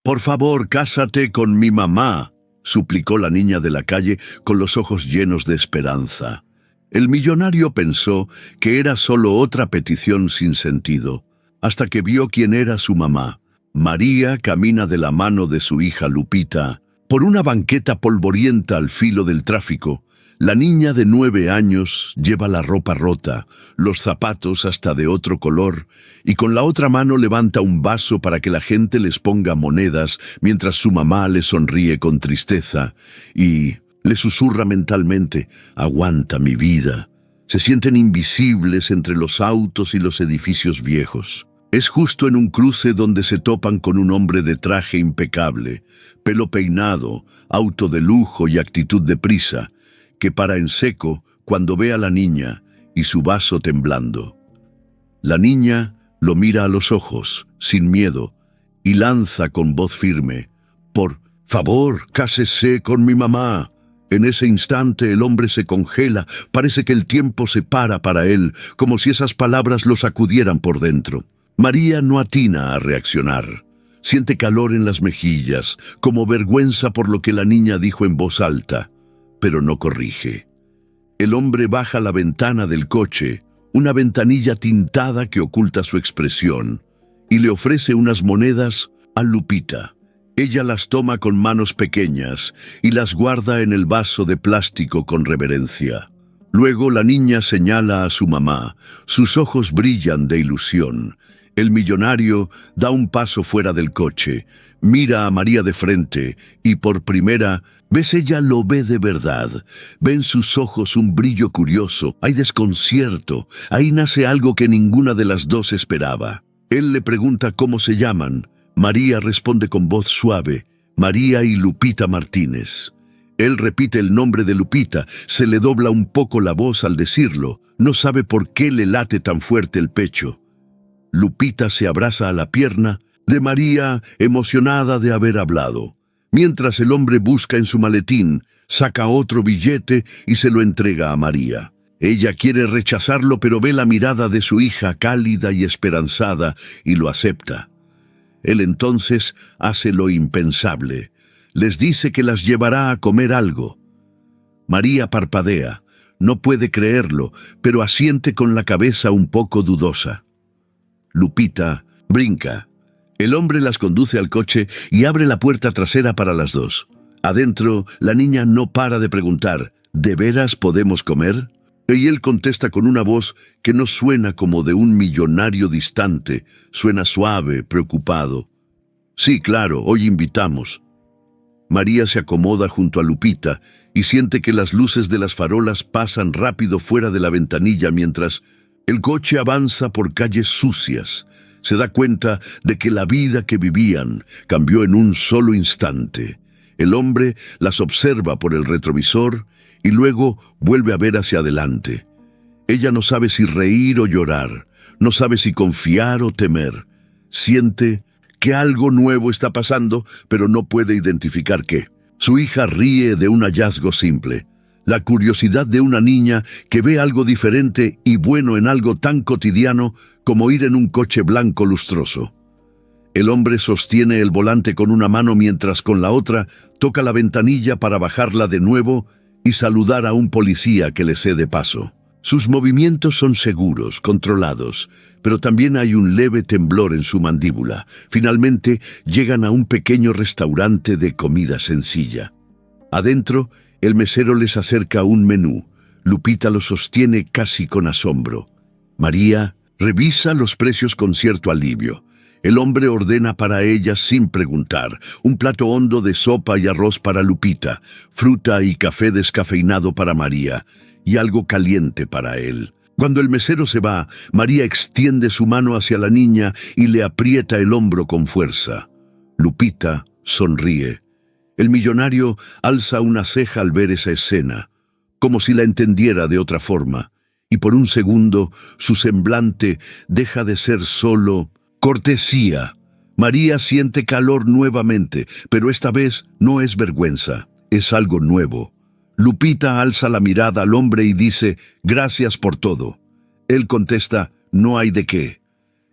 Por favor, cásate con mi mamá, suplicó la niña de la calle con los ojos llenos de esperanza. El millonario pensó que era solo otra petición sin sentido, hasta que vio quién era su mamá. María camina de la mano de su hija Lupita por una banqueta polvorienta al filo del tráfico. La niña de 9 años lleva la ropa rota, los zapatos hasta de otro color, y con la otra mano levanta un vaso para que la gente les ponga monedas, mientras su mamá le sonríe con tristeza y le susurra mentalmente: «Aguanta, mi vida». Se sienten invisibles entre los autos y los edificios viejos. Es justo en un cruce donde se topan con un hombre de traje impecable, pelo peinado, auto de lujo y actitud de prisa, que para en seco cuando ve a la niña y su vaso temblando. La niña lo mira a los ojos, sin miedo, y lanza con voz firme: «Por favor, cásese con mi mamá». En ese instante el hombre se congela, parece que el tiempo se para él, como si esas palabras lo sacudieran por dentro. María no atina a reaccionar. Siente calor en las mejillas, como vergüenza por lo que la niña dijo en voz alta, pero no corrige. El hombre baja la ventana del coche, una ventanilla tintada que oculta su expresión, y le ofrece unas monedas a Lupita. Ella las toma con manos pequeñas y las guarda en el vaso de plástico con reverencia. Luego la niña señala a su mamá. Sus ojos brillan de ilusión. El millonario da un paso fuera del coche, mira a María de frente y por primera vez ella lo ve de verdad. Ve en sus ojos un brillo curioso, hay desconcierto, ahí nace algo que ninguna de las dos esperaba. Él le pregunta cómo se llaman. María responde con voz suave: «María y Lupita Martínez». Él repite el nombre de Lupita, se le dobla un poco la voz al decirlo, no sabe por qué le late tan fuerte el pecho. Lupita se abraza a la pierna de María, emocionada de haber hablado. Mientras el hombre busca en su maletín, saca otro billete y se lo entrega a María. Ella quiere rechazarlo, pero ve la mirada de su hija cálida y esperanzada y lo acepta. Él entonces hace lo impensable. Les dice que las llevará a comer algo. María parpadea, no puede creerlo, pero asiente con la cabeza un poco dudosa. Lupita brinca. El hombre las conduce al coche y abre la puerta trasera para las dos. Adentro, la niña no para de preguntar: ¿de veras podemos comer? Y él contesta con una voz que no suena como de un millonario distante, suena suave, preocupado: «Sí, claro, hoy invitamos». María se acomoda junto a Lupita y siente que las luces de las farolas pasan rápido fuera de la ventanilla mientras el coche avanza por calles sucias. Se da cuenta de que la vida que vivían cambió en un solo instante. El hombre las observa por el retrovisor y luego vuelve a ver hacia adelante. Ella no sabe si reír o llorar, no sabe si confiar o temer. Siente que algo nuevo está pasando, pero no puede identificar qué. Su hija ríe de un hallazgo simple, la curiosidad de una niña que ve algo diferente y bueno en algo tan cotidiano como ir en un coche blanco lustroso. El hombre sostiene el volante con una mano mientras con la otra toca la ventanilla para bajarla de nuevo y saludar a un policía que le cede paso. Sus movimientos son seguros, controlados, pero también hay un leve temblor en su mandíbula. Finalmente llegan a un pequeño restaurante de comida sencilla. Adentro, el mesero les acerca un menú. Lupita lo sostiene casi con asombro. María revisa los precios con cierto alivio. El hombre ordena para ella sin preguntar: un plato hondo de sopa y arroz para Lupita, fruta y café descafeinado para María, y algo caliente para él. Cuando el mesero se va, María extiende su mano hacia la niña y le aprieta el hombro con fuerza. Lupita sonríe. El millonario alza una ceja al ver esa escena, como si la entendiera de otra forma, y por un segundo su semblante deja de ser solo cortesía. María siente calor nuevamente, pero esta vez no es vergüenza, es algo nuevo. Lupita alza la mirada al hombre y dice: «Gracias por todo». Él contesta: «No hay de qué».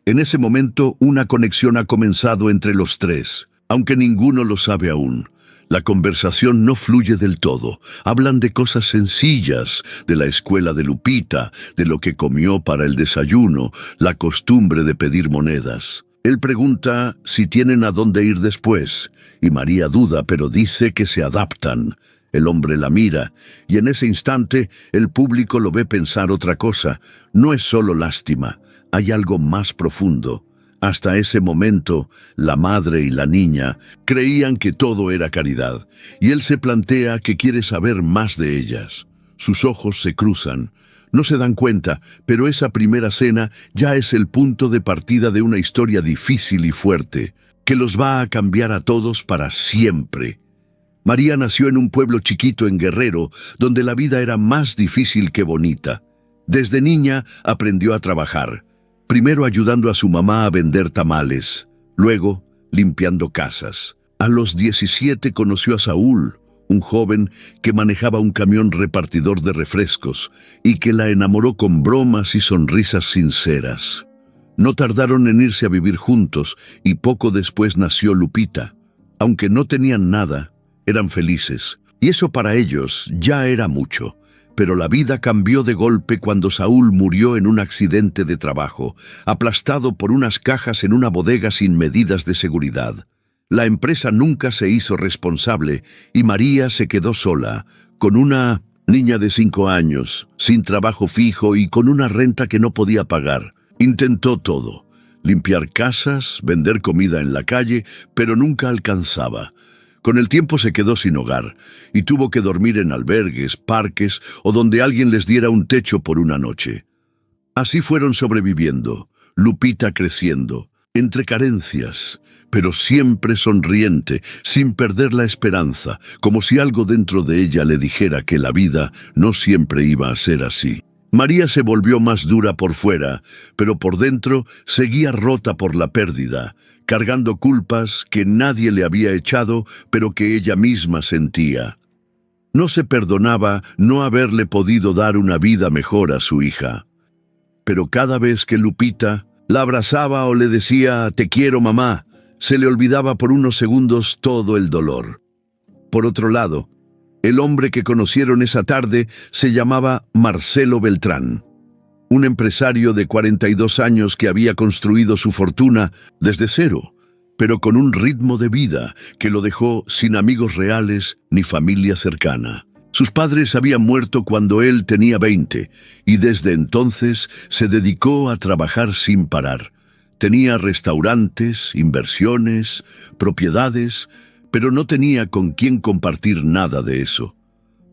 En ese momento, una conexión ha comenzado entre los tres. Aunque ninguno lo sabe aún, la conversación no fluye del todo. Hablan de cosas sencillas, de la escuela de Lupita, de lo que comió para el desayuno, la costumbre de pedir monedas. Él pregunta si tienen a dónde ir después, y María duda, pero dice que se adaptan. El hombre la mira, y en ese instante el público lo ve pensar otra cosa. No es solo lástima, hay algo más profundo. Hasta ese momento, la madre y la niña creían que todo era caridad, y él se plantea que quiere saber más de ellas. Sus ojos se cruzan. No se dan cuenta, pero esa primera cena ya es el punto de partida de una historia difícil y fuerte, que los va a cambiar a todos para siempre. María nació en un pueblo chiquito en Guerrero, donde la vida era más difícil que bonita. Desde niña aprendió a trabajar, primero ayudando a su mamá a vender tamales, luego limpiando casas. A los 17 conoció a Saúl, un joven que manejaba un camión repartidor de refrescos y que la enamoró con bromas y sonrisas sinceras. No tardaron en irse a vivir juntos y poco después nació Lupita. Aunque no tenían nada, eran felices, y eso para ellos ya era mucho. Pero la vida cambió de golpe cuando Saúl murió en un accidente de trabajo, aplastado por unas cajas en una bodega sin medidas de seguridad. La empresa nunca se hizo responsable y María se quedó sola, con una niña de 5 años, sin trabajo fijo y con una renta que no podía pagar. Intentó todo: limpiar casas, vender comida en la calle, pero nunca alcanzaba. Con el tiempo se quedó sin hogar y tuvo que dormir en albergues, parques o donde alguien les diera un techo por una noche. Así fueron sobreviviendo, Lupita creciendo, entre carencias, pero siempre sonriente, sin perder la esperanza, como si algo dentro de ella le dijera que la vida no siempre iba a ser así. María se volvió más dura por fuera, pero por dentro seguía rota por la pérdida, cargando culpas que nadie le había echado, pero que ella misma sentía. No se perdonaba no haberle podido dar una vida mejor a su hija. Pero cada vez que Lupita la abrazaba o le decía «Te quiero, mamá», se le olvidaba por unos segundos todo el dolor. Por otro lado, el hombre que conocieron esa tarde se llamaba Marcelo Beltrán, un empresario de 42 años que había construido su fortuna desde cero, pero con un ritmo de vida que lo dejó sin amigos reales ni familia cercana. Sus padres habían muerto cuando él tenía 20 y desde entonces se dedicó a trabajar sin parar. Tenía restaurantes, inversiones, propiedades, pero no tenía con quién compartir nada de eso.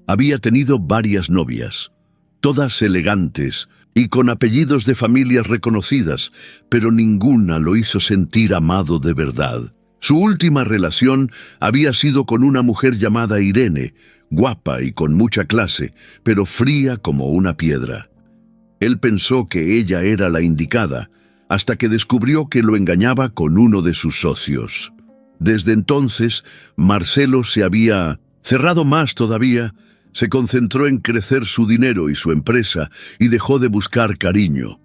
Había tenido varias novias, todas elegantes y con apellidos de familias reconocidas, pero ninguna lo hizo sentir amado de verdad. Su última relación había sido con una mujer llamada Irene, guapa y con mucha clase, pero fría como una piedra. Él pensó que ella era la indicada, hasta que descubrió que lo engañaba con uno de sus socios. Desde entonces, Marcelo se había cerrado más todavía, se concentró en crecer su dinero y su empresa y dejó de buscar cariño.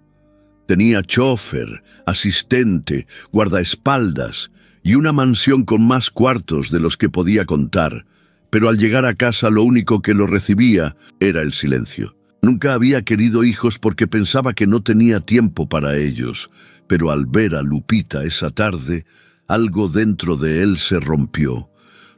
Tenía chofer, asistente, guardaespaldas y una mansión con más cuartos de los que podía contar, pero al llegar a casa lo único que lo recibía era el silencio. Nunca había querido hijos porque pensaba que no tenía tiempo para ellos, pero al ver a Lupita esa tarde, algo dentro de él se rompió.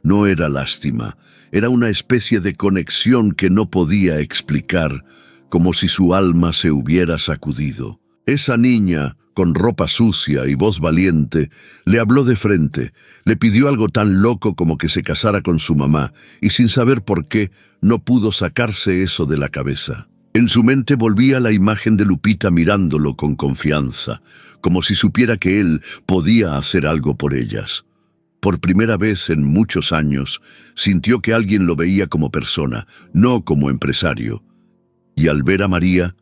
No era lástima, era una especie de conexión que no podía explicar, como si su alma se hubiera sacudido. Esa niña, con ropa sucia y voz valiente, le habló de frente, le pidió algo tan loco como que se casara con su mamá, y sin saber por qué, no pudo sacarse eso de la cabeza. En su mente volvía la imagen de Lupita mirándolo con confianza, como si supiera que él podía hacer algo por ellas. Por primera vez en muchos años, sintió que alguien lo veía como persona, no como empresario. Y al ver a María,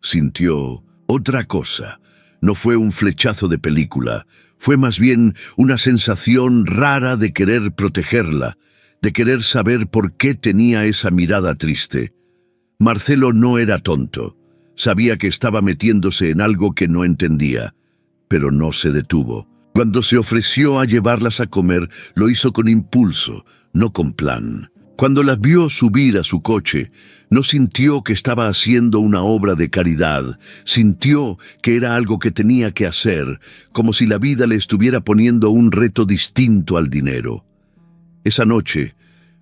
sintió otra cosa. No fue un flechazo de película, fue más bien una sensación rara de querer protegerla, de querer saber por qué tenía esa mirada triste. Marcelo no era tonto, sabía que estaba metiéndose en algo que no entendía, pero no se detuvo. Cuando se ofreció a llevarlas a comer, lo hizo con impulso, no con plan. Cuando las vio subir a su coche, no sintió que estaba haciendo una obra de caridad, sintió que era algo que tenía que hacer, como si la vida le estuviera poniendo un reto distinto al dinero. Esa noche,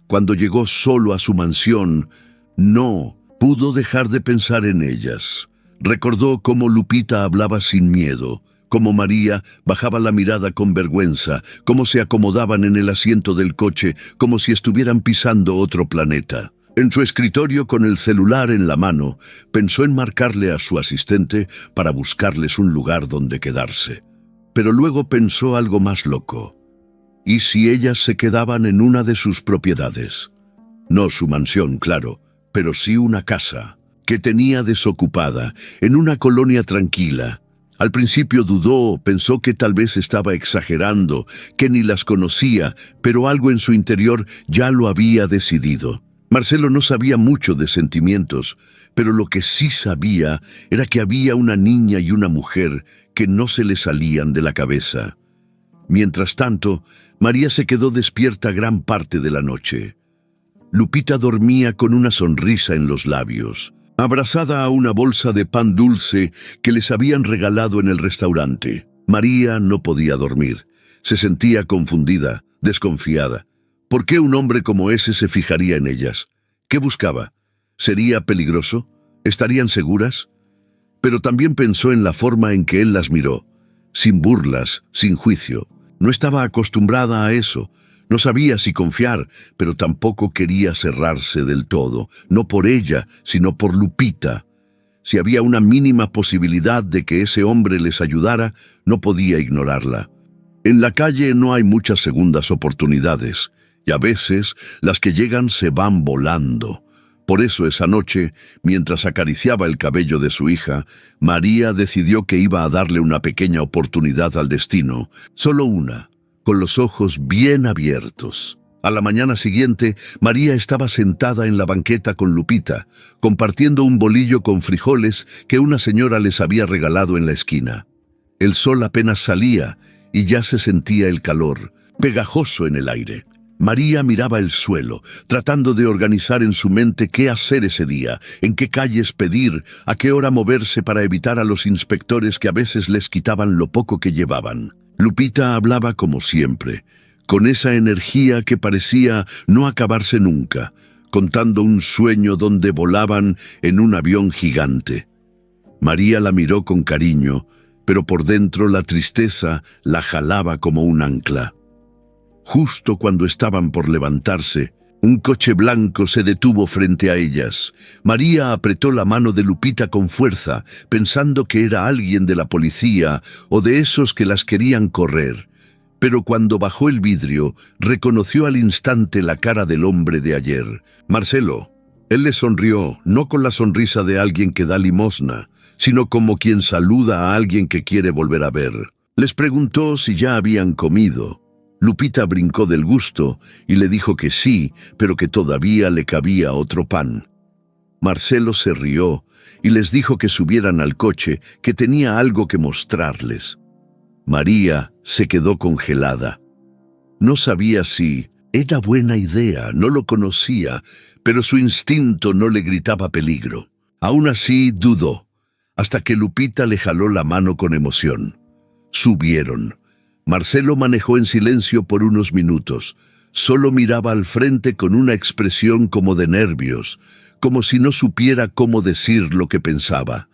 cuando llegó solo a su mansión, no pudo dejar de pensar en ellas. Recordó cómo Lupita hablaba sin miedo, cómo María bajaba la mirada con vergüenza, cómo se acomodaban en el asiento del coche, como si estuvieran pisando otro planeta. En su escritorio, con el celular en la mano, pensó en marcarle a su asistente para buscarles un lugar donde quedarse. Pero luego pensó algo más loco. ¿Y si ellas se quedaban en una de sus propiedades? No su mansión, claro, pero sí una casa que tenía desocupada, en una colonia tranquila. Al principio dudó, pensó que tal vez estaba exagerando, que ni las conocía, pero algo en su interior ya lo había decidido. Marcelo no sabía mucho de sentimientos, pero lo que sí sabía era que había una niña y una mujer que no se le salían de la cabeza. Mientras tanto, María se quedó despierta gran parte de la noche. Lupita dormía con una sonrisa en los labios, abrazada a una bolsa de pan dulce que les habían regalado en el restaurante. María no podía dormir. Se sentía confundida, desconfiada. ¿Por qué un hombre como ese se fijaría en ellas? ¿Qué buscaba? ¿Sería peligroso? ¿Estarían seguras? Pero también pensó en la forma en que él las miró, sin burlas, sin juicio. No estaba acostumbrada a eso. No sabía si confiar, pero tampoco quería cerrarse del todo, no por ella, sino por Lupita. Si había una mínima posibilidad de que ese hombre les ayudara, no podía ignorarla. En la calle no hay muchas segundas oportunidades, y a veces las que llegan se van volando. Por eso esa noche, mientras acariciaba el cabello de su hija, María decidió que iba a darle una pequeña oportunidad al destino, solo una, con los ojos bien abiertos. A la mañana siguiente, María estaba sentada en la banqueta con Lupita, compartiendo un bolillo con frijoles que una señora les había regalado en la esquina. El sol apenas salía y ya se sentía el calor, pegajoso en el aire. María miraba el suelo, tratando de organizar en su mente qué hacer ese día, en qué calles pedir, a qué hora moverse para evitar a los inspectores que a veces les quitaban lo poco que llevaban. Lupita hablaba como siempre, con esa energía que parecía no acabarse nunca, contando un sueño donde volaban en un avión gigante. María la miró con cariño, pero por dentro la tristeza la jalaba como un ancla. Justo cuando estaban por levantarse, un coche blanco se detuvo frente a ellas. María apretó la mano de Lupita con fuerza, pensando que era alguien de la policía o de esos que las querían correr. Pero cuando bajó el vidrio, reconoció al instante la cara del hombre de ayer, Marcelo. Él le sonrió, no con la sonrisa de alguien que da limosna, sino como quien saluda a alguien que quiere volver a ver. Les preguntó si ya habían comido. Lupita brincó del gusto y le dijo que sí, pero que todavía le cabía otro pan. Marcelo se rió y les dijo que subieran al coche, que tenía algo que mostrarles. María se quedó congelada. No sabía si era buena idea, no lo conocía, pero su instinto no le gritaba peligro. Aún así dudó, hasta que Lupita le jaló la mano con emoción. Subieron. Marcelo manejó en silencio por unos minutos. Solo miraba al frente con una expresión como de nervios, como si no supiera cómo decir lo que pensaba.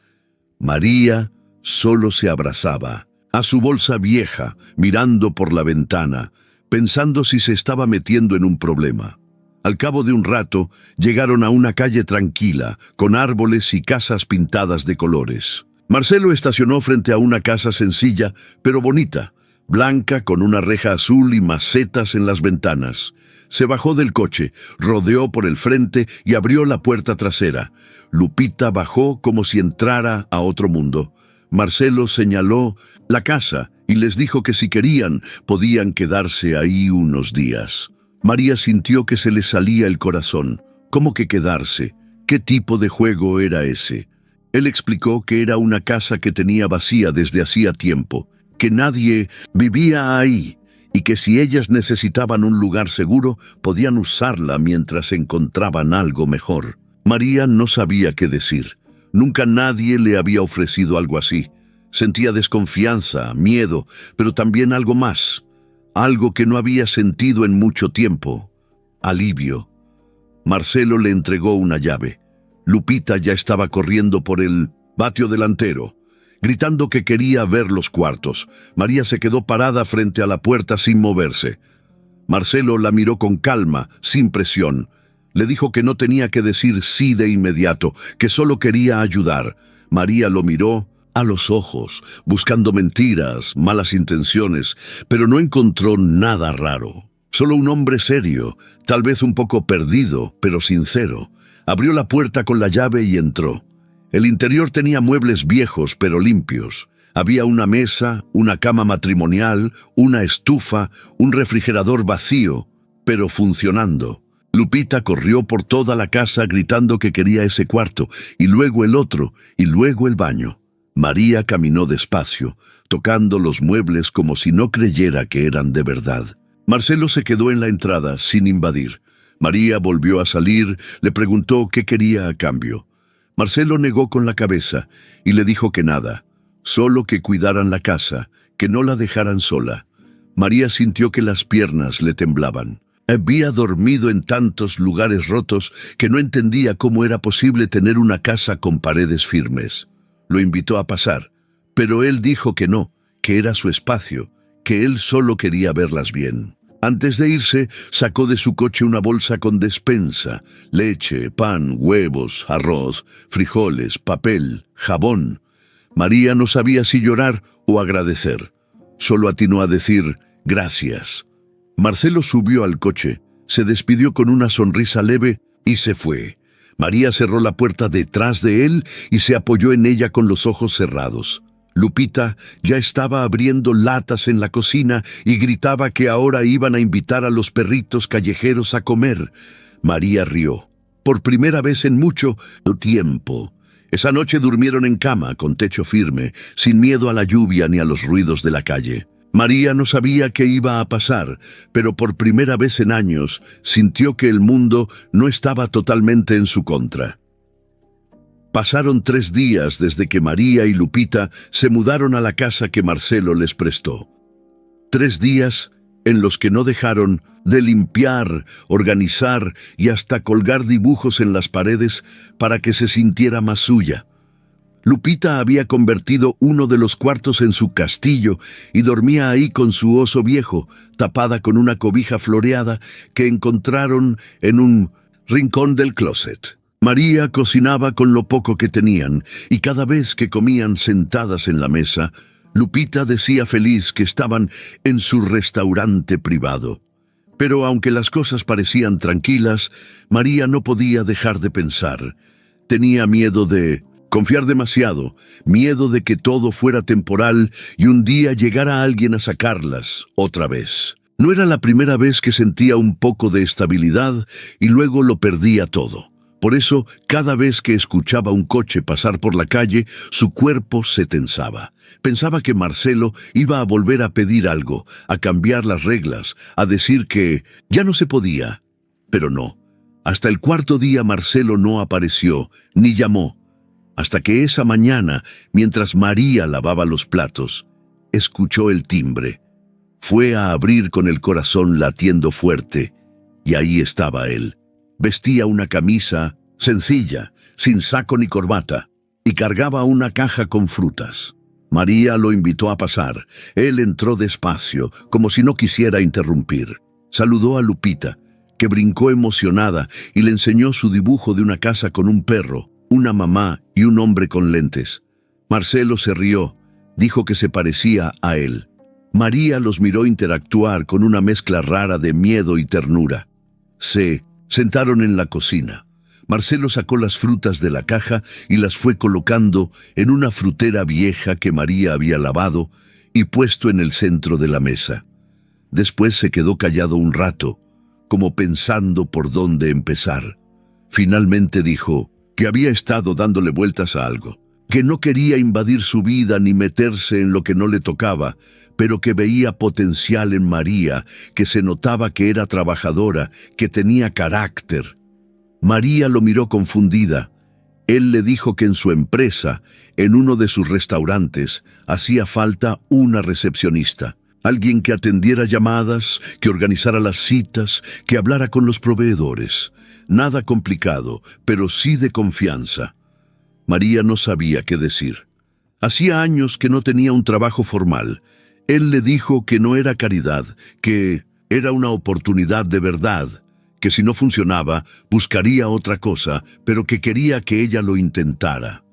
María solo se abrazaba a su bolsa vieja, mirando por la ventana, pensando si se estaba metiendo en un problema. Al cabo de un rato, llegaron a una calle tranquila, con árboles y casas pintadas de colores. Marcelo estacionó frente a una casa sencilla, pero bonita, blanca con una reja azul y macetas en las ventanas. Se bajó del coche, rodeó por el frente y abrió la puerta trasera. Lupita bajó como si entrara a otro mundo. Marcelo señaló la casa y les dijo que si querían, podían quedarse ahí unos días. María sintió que se le salía el corazón. ¿Cómo que quedarse? ¿Qué tipo de juego era ese? Él explicó que era una casa que tenía vacía desde hacía tiempo, que nadie vivía ahí y que si ellas necesitaban un lugar seguro, podían usarla mientras encontraban algo mejor. María no sabía qué decir. Nunca nadie le había ofrecido algo así. Sentía desconfianza, miedo, pero también algo más. Algo que no había sentido en mucho tiempo. Alivio. Marcelo le entregó una llave. Lupita ya estaba corriendo por el patio delantero, gritando que quería ver los cuartos. María se quedó parada frente a la puerta sin moverse. Marcelo la miró con calma, sin presión. Le dijo que no tenía que decir sí de inmediato, que solo quería ayudar. María lo miró a los ojos, buscando mentiras, malas intenciones, pero no encontró nada raro. Solo un hombre serio, tal vez un poco perdido, pero sincero. Abrió la puerta con la llave y entró. El interior tenía muebles viejos pero limpios. Había una mesa, una cama matrimonial, una estufa, un refrigerador vacío, pero funcionando. Lupita corrió por toda la casa gritando que quería ese cuarto, y luego el otro, y luego el baño. María caminó despacio, tocando los muebles como si no creyera que eran de verdad. Marcelo se quedó en la entrada, sin invadir. María volvió a salir, le preguntó qué quería a cambio. Marcelo negó con la cabeza y le dijo que nada, solo que cuidaran la casa, que no la dejaran sola. María sintió que las piernas le temblaban. Había dormido en tantos lugares rotos que no entendía cómo era posible tener una casa con paredes firmes. Lo invitó a pasar, pero él dijo que no, que era su espacio, que él solo quería verlas bien. Antes de irse, sacó de su coche una bolsa con despensa, leche, pan, huevos, arroz, frijoles, papel, jabón. María no sabía si llorar o agradecer. Solo atinó a decir gracias. Marcelo subió al coche, se despidió con una sonrisa leve y se fue. María cerró la puerta detrás de él y se apoyó en ella con los ojos cerrados. Lupita ya estaba abriendo latas en la cocina y gritaba que ahora iban a invitar a los perritos callejeros a comer. María rió. Por primera vez en mucho tiempo. Esa noche durmieron en cama, con techo firme, sin miedo a la lluvia ni a los ruidos de la calle. María no sabía qué iba a pasar, pero por primera vez en años sintió que el mundo no estaba totalmente en su contra. Pasaron 3 días desde que María y Lupita se mudaron a la casa que Marcelo les prestó. 3 días en los que no dejaron de limpiar, organizar y hasta colgar dibujos en las paredes para que se sintiera más suya. Lupita había convertido uno de los cuartos en su castillo y dormía ahí con su oso viejo, tapada con una cobija floreada que encontraron en un rincón del closet. María cocinaba con lo poco que tenían, y cada vez que comían sentadas en la mesa, Lupita decía feliz que estaban en su restaurante privado. Pero aunque las cosas parecían tranquilas, María no podía dejar de pensar. Tenía miedo de confiar demasiado, miedo de que todo fuera temporal y un día llegara alguien a sacarlas otra vez. No era la primera vez que sentía un poco de estabilidad y luego lo perdía todo. Por eso, cada vez que escuchaba un coche pasar por la calle, su cuerpo se tensaba. Pensaba que Marcelo iba a volver a pedir algo, a cambiar las reglas, a decir que ya no se podía. Pero no. Hasta el 4.º día Marcelo no apareció, ni llamó. Hasta que esa mañana, mientras María lavaba los platos, escuchó el timbre. Fue a abrir con el corazón latiendo fuerte, y ahí estaba él. Vestía una camisa sencilla, sin saco ni corbata, y cargaba una caja con frutas. María lo invitó a pasar. Él entró despacio, como si no quisiera interrumpir. Saludó a Lupita, que brincó emocionada, y le enseñó su dibujo de una casa con un perro, una mamá y un hombre con lentes. Marcelo se rió, dijo que se parecía a él. María los miró interactuar con una mezcla rara de miedo y ternura. Se sentaron en la cocina. Marcelo sacó las frutas de la caja y las fue colocando en una frutera vieja que María había lavado y puesto en el centro de la mesa. Después se quedó callado un rato, como pensando por dónde empezar. Finalmente dijo que había estado dándole vueltas a algo. que no quería invadir su vida ni meterse en lo que no le tocaba, pero que veía potencial en María, que se notaba que era trabajadora, que tenía carácter. María lo miró confundida. Él le dijo que en su empresa, en uno de sus restaurantes, hacía falta una recepcionista. Alguien que atendiera llamadas, que organizara las citas, que hablara con los proveedores. Nada complicado, pero sí de confianza. María no sabía qué decir. Hacía años que no tenía un trabajo formal. Él le dijo que no era caridad, que era una oportunidad de verdad, que si no funcionaba, buscaría otra cosa, pero que quería que ella lo intentara.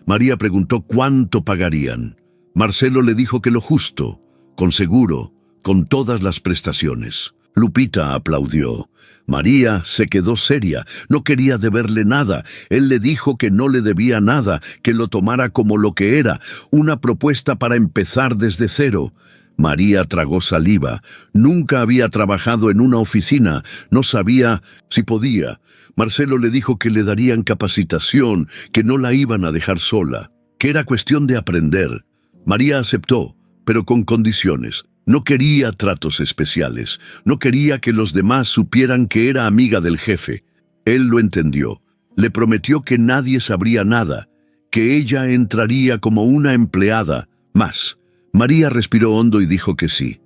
María preguntó cuánto pagarían. Marcelo le dijo que lo justo, con seguro, con todas las prestaciones. Lupita aplaudió. María se quedó seria, no quería deberle nada. Él le dijo que no le debía nada, que lo tomara como lo que era, una propuesta para empezar desde cero. María tragó saliva. Nunca había trabajado en una oficina, no sabía si podía. Marcelo le dijo que le darían capacitación, que no la iban a dejar sola, que era cuestión de aprender. María aceptó, pero con condiciones. No quería tratos especiales, no quería que los demás supieran que era amiga del jefe. Él lo entendió. Le prometió que nadie sabría nada, que ella entraría como una empleada más. María respiró hondo y dijo que sí.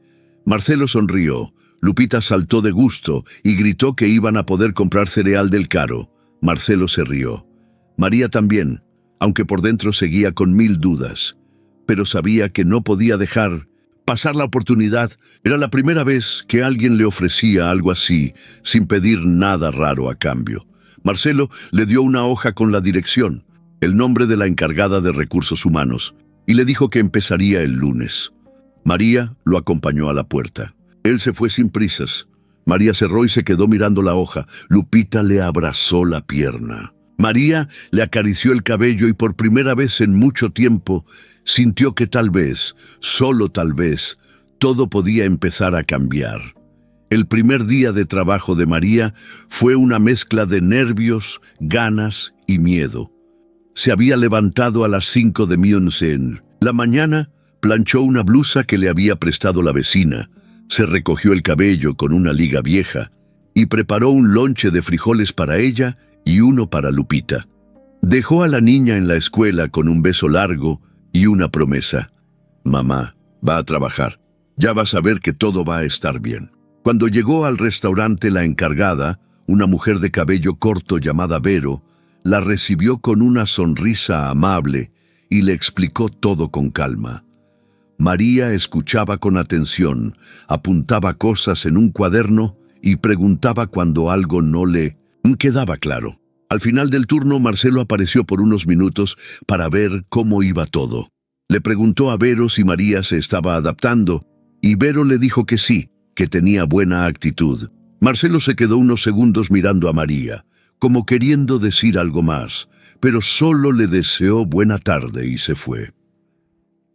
Marcelo sonrió. Lupita saltó de gusto y gritó que iban a poder comprar cereal del caro. Marcelo se rió. María también, aunque por dentro seguía con 1000 dudas. Pero sabía que no podía dejar pasar la oportunidad. Era la primera vez que alguien le ofrecía algo así, sin pedir nada raro a cambio. Marcelo le dio una hoja con la dirección, el nombre de la encargada de recursos humanos, y le dijo que empezaría el lunes. María lo acompañó a la puerta. Él se fue sin prisas. María cerró y se quedó mirando la hoja. Lupita le abrazó la pierna. María le acarició el cabello y por primera vez en mucho tiempo sintió que tal vez, solo tal vez, todo podía empezar a cambiar. El primer día de trabajo de María fue una mezcla de nervios, ganas y miedo. Se había levantado a las 5 de la mañana, planchó una blusa que le había prestado la vecina, se recogió el cabello con una liga vieja y preparó un lonche de frijoles para ella y uno para Lupita. Dejó a la niña en la escuela con un beso largo y una promesa. Mamá va a trabajar. Ya vas a ver que todo va a estar bien. Cuando llegó al restaurante, la encargada, una mujer de cabello corto llamada Vero, la recibió con una sonrisa amable y le explicó todo con calma. María escuchaba con atención, apuntaba cosas en un cuaderno y preguntaba cuando algo no le quedaba claro. Al final del turno, Marcelo apareció por unos minutos para ver cómo iba todo. Le preguntó a Vero si María se estaba adaptando, y Vero le dijo que sí, que tenía buena actitud. Marcelo se quedó unos segundos mirando a María, como queriendo decir algo más, pero solo le deseó buena tarde y se fue.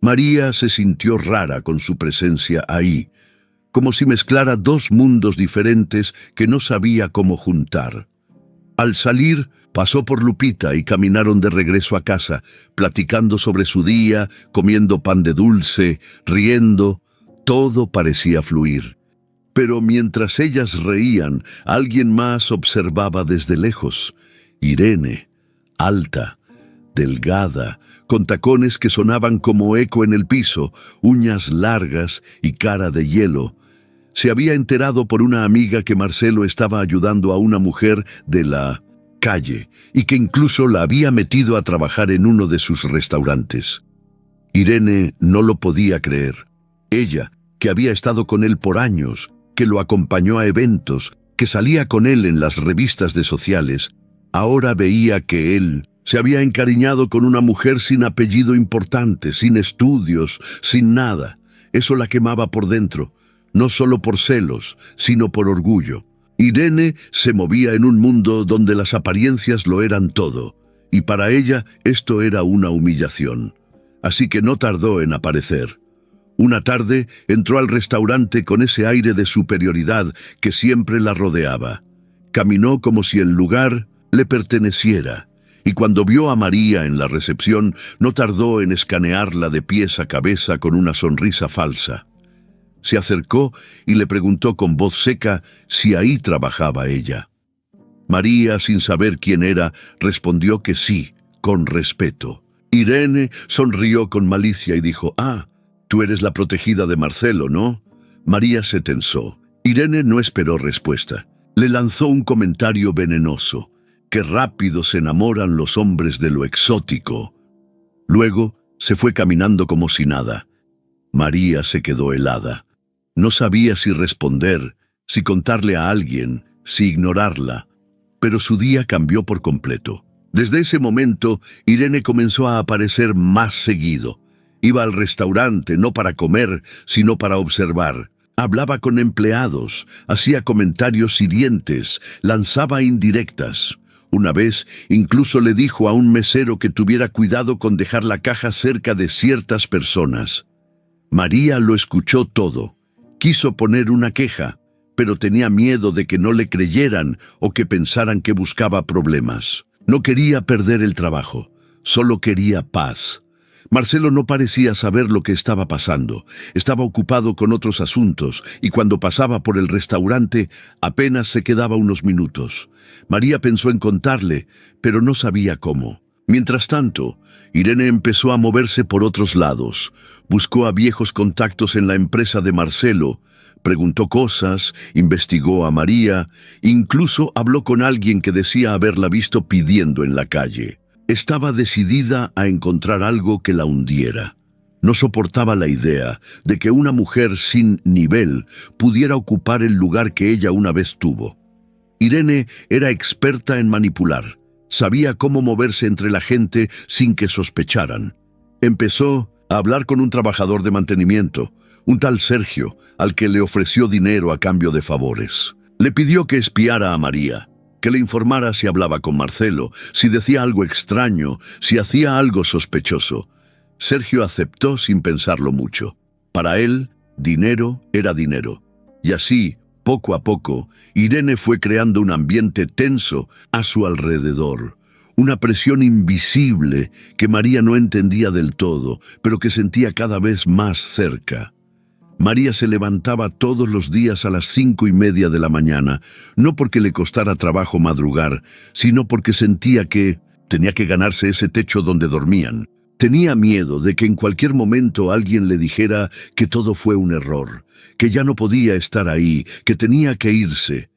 María se sintió rara con su presencia ahí, como si mezclara dos mundos diferentes que no sabía cómo juntar. Al salir, pasó por Lupita y caminaron de regreso a casa, platicando sobre su día, comiendo pan de dulce, riendo. Todo parecía fluir. Pero mientras ellas reían, alguien más observaba desde lejos. Irene, alta, delgada, con tacones que sonaban como eco en el piso, uñas largas y cara de hielo. Se había enterado por una amiga que Marcelo estaba ayudando a una mujer de la calle y que incluso la había metido a trabajar en uno de sus restaurantes. Irene no lo podía creer. Ella, que había estado con él por años, que lo acompañó a eventos, que salía con él en las revistas de sociales, ahora veía que él se había encariñado con una mujer sin apellido importante, sin estudios, sin nada. Eso la quemaba por dentro, no solo por celos, sino por orgullo. Irene se movía en un mundo donde las apariencias lo eran todo, y para ella esto era una humillación. Así que no tardó en aparecer. Una tarde entró al restaurante con ese aire de superioridad que siempre la rodeaba. Caminó como si el lugar le perteneciera, y cuando vio a María en la recepción, no tardó en escanearla de pies a cabeza con una sonrisa falsa. Se acercó y le preguntó con voz seca si ahí trabajaba ella. María, sin saber quién era, respondió que sí, con respeto. Irene sonrió con malicia y dijo: «Ah, tú eres la protegida de Marcelo, ¿no?». María se tensó. Irene no esperó respuesta. Le lanzó un comentario venenoso: «Qué rápido se enamoran los hombres de lo exótico». Luego se fue caminando como si nada. María se quedó helada. No sabía si responder, si contarle a alguien, si ignorarla. Pero su día cambió por completo. Desde ese momento, Irene comenzó a aparecer más seguido. Iba al restaurante no para comer, sino para observar. Hablaba con empleados, hacía comentarios hirientes, lanzaba indirectas. Una vez, incluso le dijo a un mesero que tuviera cuidado con dejar la caja cerca de ciertas personas. María lo escuchó todo. Quiso poner una queja, pero tenía miedo de que no le creyeran o que pensaran que buscaba problemas. No quería perder el trabajo, solo quería paz. Marcelo no parecía saber lo que estaba pasando. Estaba ocupado con otros asuntos y cuando pasaba por el restaurante apenas se quedaba unos minutos. María pensó en contarle, pero no sabía cómo. Mientras tanto, Irene empezó a moverse por otros lados. Buscó a viejos contactos en la empresa de Marcelo, preguntó cosas, investigó a María, incluso habló con alguien que decía haberla visto pidiendo en la calle. Estaba decidida a encontrar algo que la hundiera. No soportaba la idea de que una mujer sin nivel pudiera ocupar el lugar que ella una vez tuvo. Irene era experta en manipular. Sabía cómo moverse entre la gente sin que sospecharan. Empezó a hablar con un trabajador de mantenimiento, un tal Sergio, al que le ofreció dinero a cambio de favores. Le pidió que espiara a María, que le informara si hablaba con Marcelo, si decía algo extraño, si hacía algo sospechoso. Sergio aceptó sin pensarlo mucho. Para él, dinero era dinero. Y así, poco a poco, Irene fue creando un ambiente tenso a su alrededor. Una presión invisible que María no entendía del todo, pero que sentía cada vez más cerca. María se levantaba todos los días a las 5:30 de la mañana, no porque le costara trabajo madrugar, sino porque sentía que tenía que ganarse ese techo donde dormían. Tenía miedo de que en cualquier momento alguien le dijera que todo fue un error, que ya no podía estar ahí, que tenía que irse.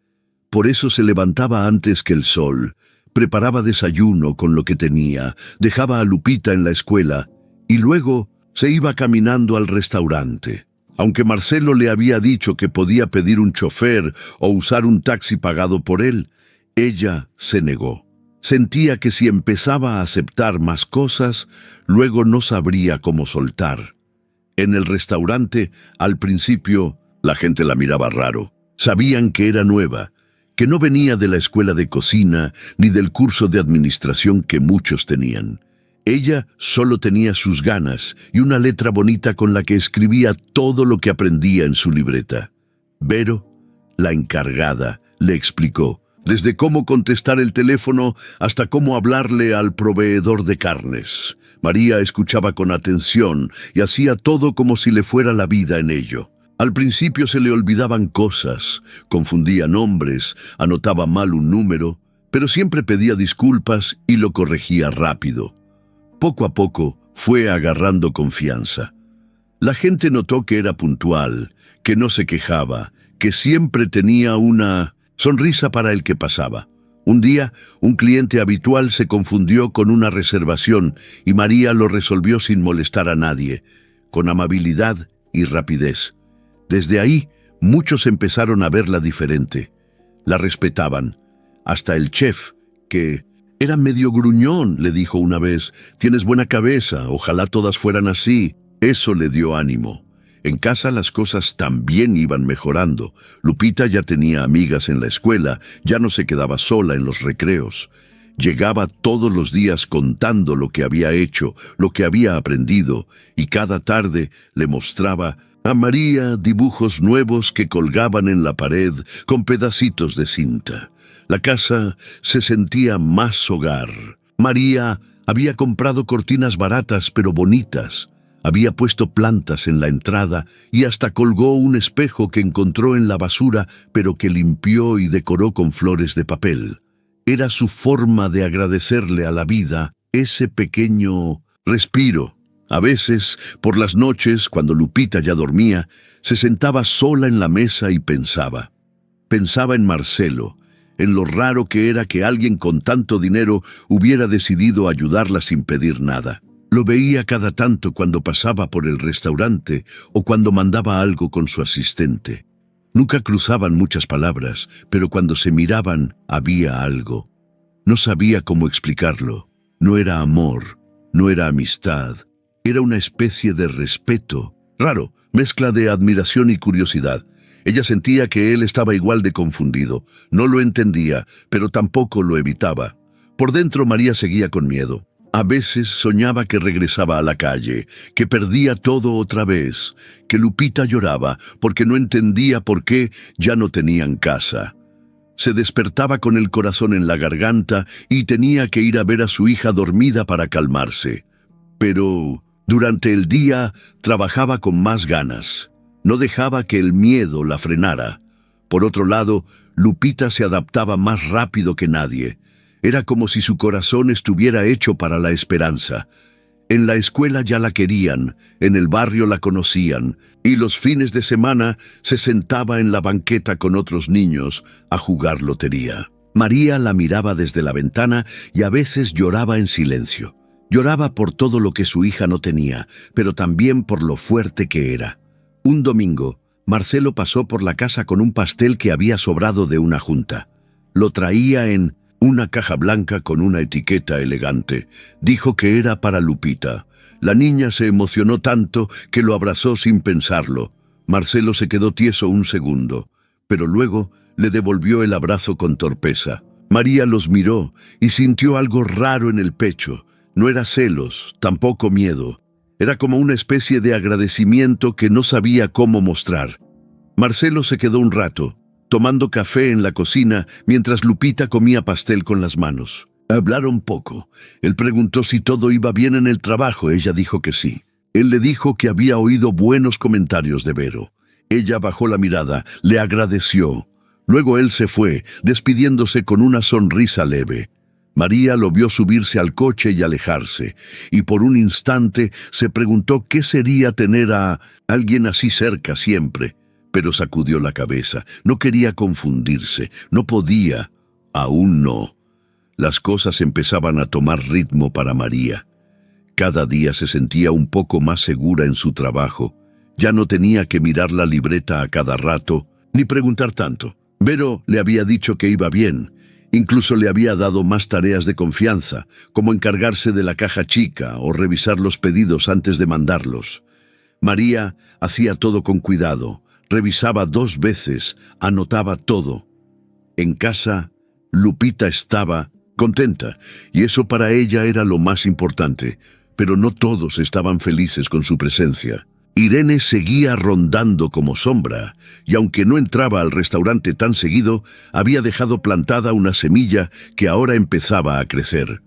Por eso se levantaba antes que el sol, preparaba desayuno con lo que tenía, dejaba a Lupita en la escuela y luego se iba caminando al restaurante. Aunque Marcelo le había dicho que podía pedir un chofer o usar un taxi pagado por él, ella se negó. Sentía que si empezaba a aceptar más cosas, luego no sabría cómo soltar. En el restaurante, al principio, la gente la miraba raro. Sabían que era nueva, que no venía de la escuela de cocina ni del curso de administración que muchos tenían. Ella solo tenía sus ganas y una letra bonita con la que escribía todo lo que aprendía en su libreta. Vero, la encargada, le explicó, desde cómo contestar el teléfono hasta cómo hablarle al proveedor de carnes. María escuchaba con atención y hacía todo como si le fuera la vida en ello. Al principio se le olvidaban cosas, confundía nombres, anotaba mal un número, pero siempre pedía disculpas y lo corregía rápido. Poco a poco fue agarrando confianza. La gente notó que era puntual, que no se quejaba, que siempre tenía una sonrisa para el que pasaba. Un día, un cliente habitual se confundió con una reservación y María lo resolvió sin molestar a nadie, con amabilidad y rapidez. Desde ahí, muchos empezaron a verla diferente. La respetaban. Hasta el chef, que era medio gruñón, le dijo una vez: «Tienes buena cabeza, ojalá todas fueran así». Eso le dio ánimo. En casa las cosas también iban mejorando. Lupita ya tenía amigas en la escuela, ya no se quedaba sola en los recreos. Llegaba todos los días contando lo que había hecho, lo que había aprendido, y cada tarde le mostraba a María dibujos nuevos que colgaban en la pared con pedacitos de cinta. La casa se sentía más hogar. María había comprado cortinas baratas pero bonitas. Había puesto plantas en la entrada y hasta colgó un espejo que encontró en la basura, pero que limpió y decoró con flores de papel. Era su forma de agradecerle a la vida ese pequeño respiro. A veces, por las noches, cuando Lupita ya dormía, se sentaba sola en la mesa y pensaba. Pensaba en Marcelo, en lo raro que era que alguien con tanto dinero hubiera decidido ayudarla sin pedir nada. Lo veía cada tanto cuando pasaba por el restaurante o cuando mandaba algo con su asistente. Nunca cruzaban muchas palabras, pero cuando se miraban había algo. No sabía cómo explicarlo. No era amor, no era amistad. Era una especie de respeto. Raro, mezcla de admiración y curiosidad. Ella sentía que él estaba igual de confundido. No lo entendía, pero tampoco lo evitaba. Por dentro María seguía con miedo. A veces soñaba que regresaba a la calle, que perdía todo otra vez, que Lupita lloraba porque no entendía por qué ya no tenían casa. Se despertaba con el corazón en la garganta y tenía que ir a ver a su hija dormida para calmarse. Pero durante el día trabajaba con más ganas. No dejaba que el miedo la frenara. Por otro lado, Lupita se adaptaba más rápido que nadie. Era como si su corazón estuviera hecho para la esperanza. En la escuela ya la querían, en el barrio la conocían, y los fines de semana se sentaba en la banqueta con otros niños a jugar lotería. María la miraba desde la ventana y a veces lloraba en silencio. Lloraba por todo lo que su hija no tenía, pero también por lo fuerte que era. Un domingo, Marcelo pasó por la casa con un pastel que había sobrado de una junta. Lo traía en una caja blanca con una etiqueta elegante. Dijo que era para Lupita. La niña se emocionó tanto que lo abrazó sin pensarlo. Marcelo se quedó tieso un segundo, pero luego le devolvió el abrazo con torpeza. María los miró y sintió algo raro en el pecho. No era celos, tampoco miedo. Era como una especie de agradecimiento que no sabía cómo mostrar. Marcelo se quedó un rato, tomando café en la cocina mientras Lupita comía pastel con las manos. Hablaron poco. Él preguntó si todo iba bien en el trabajo. Ella dijo que sí. Él le dijo que había oído buenos comentarios de Vero. Ella bajó la mirada, le agradeció. Luego él se fue, despidiéndose con una sonrisa leve. María lo vio subirse al coche y alejarse, y por un instante se preguntó qué sería tener a alguien así cerca siempre. Pero sacudió la cabeza. No quería confundirse. No podía. Aún no. Las cosas empezaban a tomar ritmo para María. Cada día se sentía un poco más segura en su trabajo. Ya no tenía que mirar la libreta a cada rato, ni preguntar tanto. Vero le había dicho que iba bien. Incluso le había dado más tareas de confianza, como encargarse de la caja chica o revisar los pedidos antes de mandarlos. María hacía todo con cuidado. Revisaba 2 veces, anotaba todo. En casa, Lupita estaba contenta, y eso para ella era lo más importante, pero no todos estaban felices con su presencia. Irene seguía rondando como sombra, y aunque no entraba al restaurante tan seguido, había dejado plantada una semilla que ahora empezaba a crecer.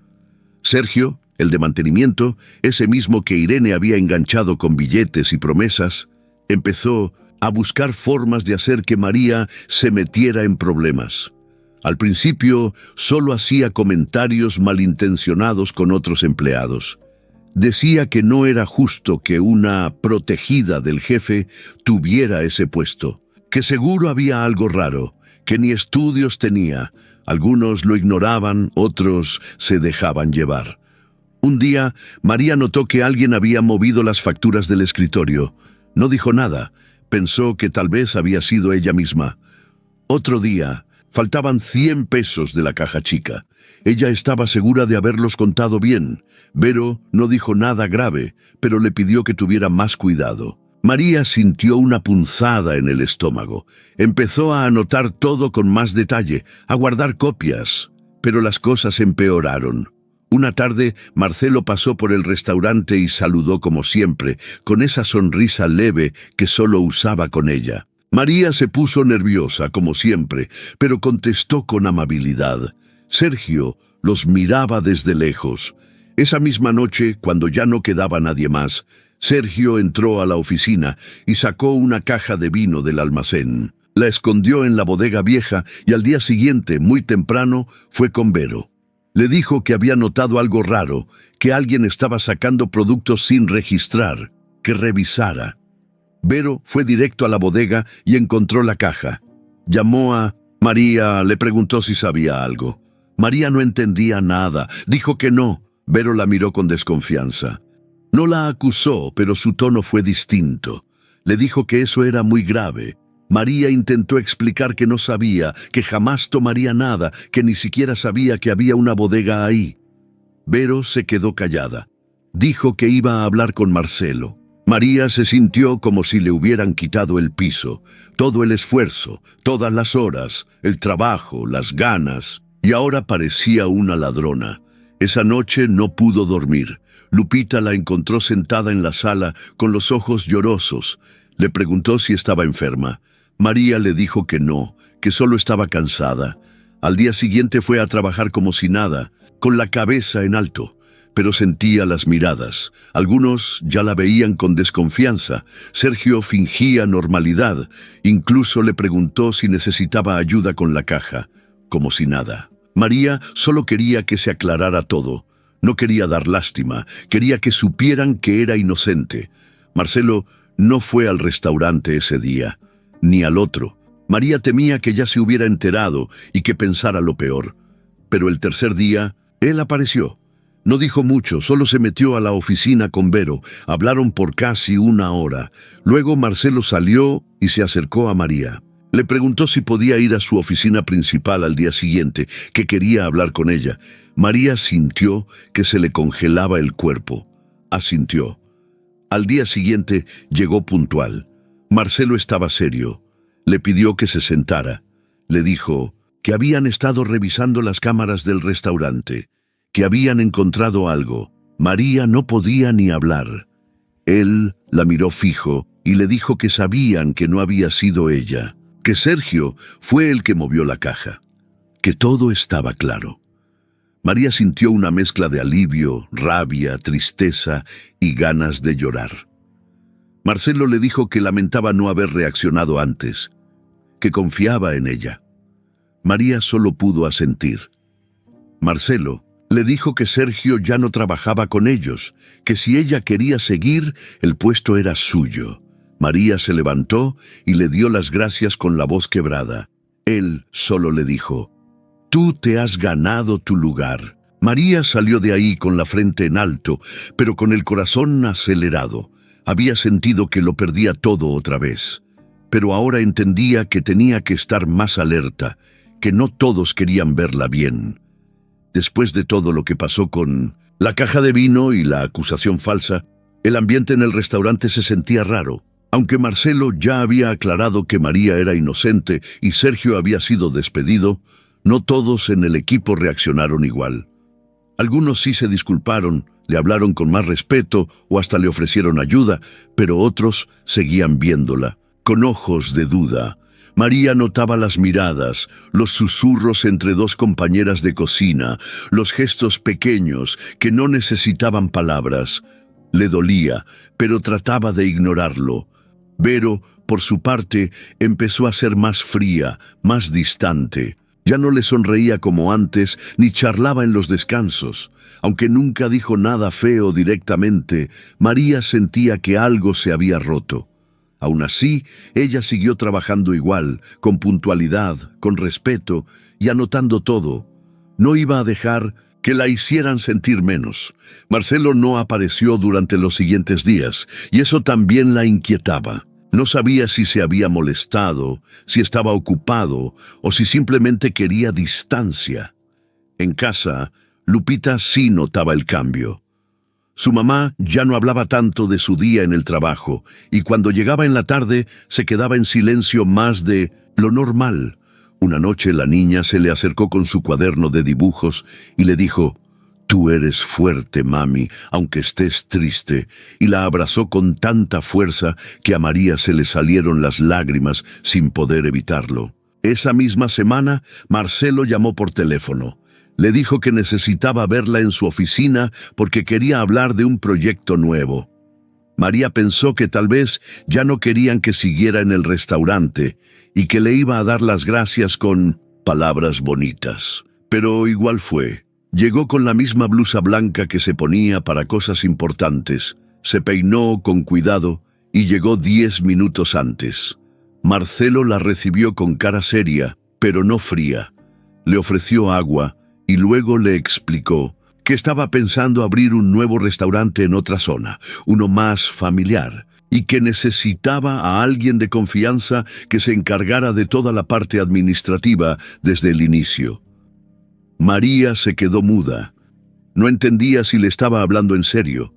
Sergio, el de mantenimiento, ese mismo que Irene había enganchado con billetes y promesas, empezó a buscar formas de hacer que María se metiera en problemas. Al principio, solo hacía comentarios malintencionados con otros empleados. Decía que no era justo que una protegida del jefe tuviera ese puesto, que seguro había algo raro, que ni estudios tenía. Algunos lo ignoraban, otros se dejaban llevar. Un día, María notó que alguien había movido las facturas del escritorio. No dijo nada. Pensó que tal vez había sido ella misma. Otro día, faltaban 100 pesos de la caja chica. Ella estaba segura de haberlos contado bien. Vero no dijo nada grave, pero le pidió que tuviera más cuidado. María sintió una punzada en el estómago. Empezó a anotar todo con más detalle, a guardar copias. Pero las cosas empeoraron. Una tarde, Marcelo pasó por el restaurante y saludó como siempre, con esa sonrisa leve que solo usaba con ella. María se puso nerviosa, como siempre, pero contestó con amabilidad. Sergio los miraba desde lejos. Esa misma noche, cuando ya no quedaba nadie más, Sergio entró a la oficina y sacó una caja de vino del almacén. La escondió en la bodega vieja y al día siguiente, muy temprano, fue con Vero. Le dijo que había notado algo raro, que alguien estaba sacando productos sin registrar, que revisara. Vero fue directo a la bodega y encontró la caja. Llamó a María, le preguntó si sabía algo. María no entendía nada, dijo que no. Vero la miró con desconfianza. No la acusó, pero su tono fue distinto. Le dijo que eso era muy grave. María intentó explicar que no sabía, que jamás tomaría nada, que ni siquiera sabía que había una bodega ahí. Vero se quedó callada. Dijo que iba a hablar con Marcelo. María se sintió como si le hubieran quitado el piso, todo el esfuerzo, todas las horas, el trabajo, las ganas, y ahora parecía una ladrona. Esa noche no pudo dormir. Lupita la encontró sentada en la sala con los ojos llorosos. Le preguntó si estaba enferma. María le dijo que no, que solo estaba cansada. Al día siguiente fue a trabajar como si nada, con la cabeza en alto, pero sentía las miradas. Algunos ya la veían con desconfianza. Sergio fingía normalidad. Incluso le preguntó si necesitaba ayuda con la caja, como si nada. María solo quería que se aclarara todo. No quería dar lástima, quería que supieran que era inocente. Marcelo no fue al restaurante ese día, ni al otro. María temía que ya se hubiera enterado y que pensara lo peor. Pero el tercer día, él apareció. No dijo mucho, solo se metió a la oficina con Vero. Hablaron por casi una hora. Luego Marcelo salió y se acercó a María. Le preguntó si podía ir a su oficina principal al día siguiente, que quería hablar con ella. María sintió que se le congelaba el cuerpo. Asintió. Al día siguiente llegó puntual. Marcelo estaba serio. Le pidió que se sentara. Le dijo que habían estado revisando las cámaras del restaurante, que habían encontrado algo. María no podía ni hablar. Él la miró fijo y le dijo que sabían que no había sido ella, que Sergio fue el que movió la caja, que todo estaba claro. María sintió una mezcla de alivio, rabia, tristeza y ganas de llorar. Marcelo le dijo que lamentaba no haber reaccionado antes, que confiaba en ella. María solo pudo asentir. Marcelo le dijo que Sergio ya no trabajaba con ellos, que si ella quería seguir, el puesto era suyo. María se levantó y le dio las gracias con la voz quebrada. Él solo le dijo: «Tú te has ganado tu lugar». María salió de ahí con la frente en alto, pero con el corazón acelerado. Había sentido que lo perdía todo otra vez. Pero ahora entendía que tenía que estar más alerta, que no todos querían verla bien. Después de todo lo que pasó con la caja de vino y la acusación falsa, el ambiente en el restaurante se sentía raro. Aunque Marcelo ya había aclarado que María era inocente y Sergio había sido despedido, no todos en el equipo reaccionaron igual. Algunos sí se disculparon, le hablaron con más respeto o hasta le ofrecieron ayuda, pero otros seguían viéndola, con ojos de duda. María notaba las miradas, los susurros entre dos compañeras de cocina, los gestos pequeños que no necesitaban palabras. Le dolía, pero trataba de ignorarlo. Vero, por su parte, empezó a ser más fría, más distante. Ya no le sonreía como antes, ni charlaba en los descansos. Aunque nunca dijo nada feo directamente, María sentía que algo se había roto. Aún así, ella siguió trabajando igual, con puntualidad, con respeto y anotando todo. No iba a dejar que la hicieran sentir menos. Marcelo no apareció durante los siguientes días, y eso también la inquietaba. No sabía si se había molestado, si estaba ocupado o si simplemente quería distancia. En casa, Lupita sí notaba el cambio. Su mamá ya no hablaba tanto de su día en el trabajo, y cuando llegaba en la tarde se quedaba en silencio más de lo normal. Una noche la niña se le acercó con su cuaderno de dibujos y le dijo: «Tú eres fuerte, mami, aunque estés triste», y la abrazó con tanta fuerza que a María se le salieron las lágrimas sin poder evitarlo. Esa misma semana, Marcelo llamó por teléfono. Le dijo que necesitaba verla en su oficina porque quería hablar de un proyecto nuevo. María pensó que tal vez ya no querían que siguiera en el restaurante y que le iba a dar las gracias con palabras bonitas. Pero igual fue. Llegó con la misma blusa blanca que se ponía para cosas importantes. Se peinó con cuidado y llegó 10 minutos antes. Marcelo la recibió con cara seria, pero no fría. Le ofreció agua y luego le explicó que estaba pensando abrir un nuevo restaurante en otra zona, uno más familiar, y que necesitaba a alguien de confianza que se encargara de toda la parte administrativa desde el inicio. María se quedó muda. No entendía si le estaba hablando en serio.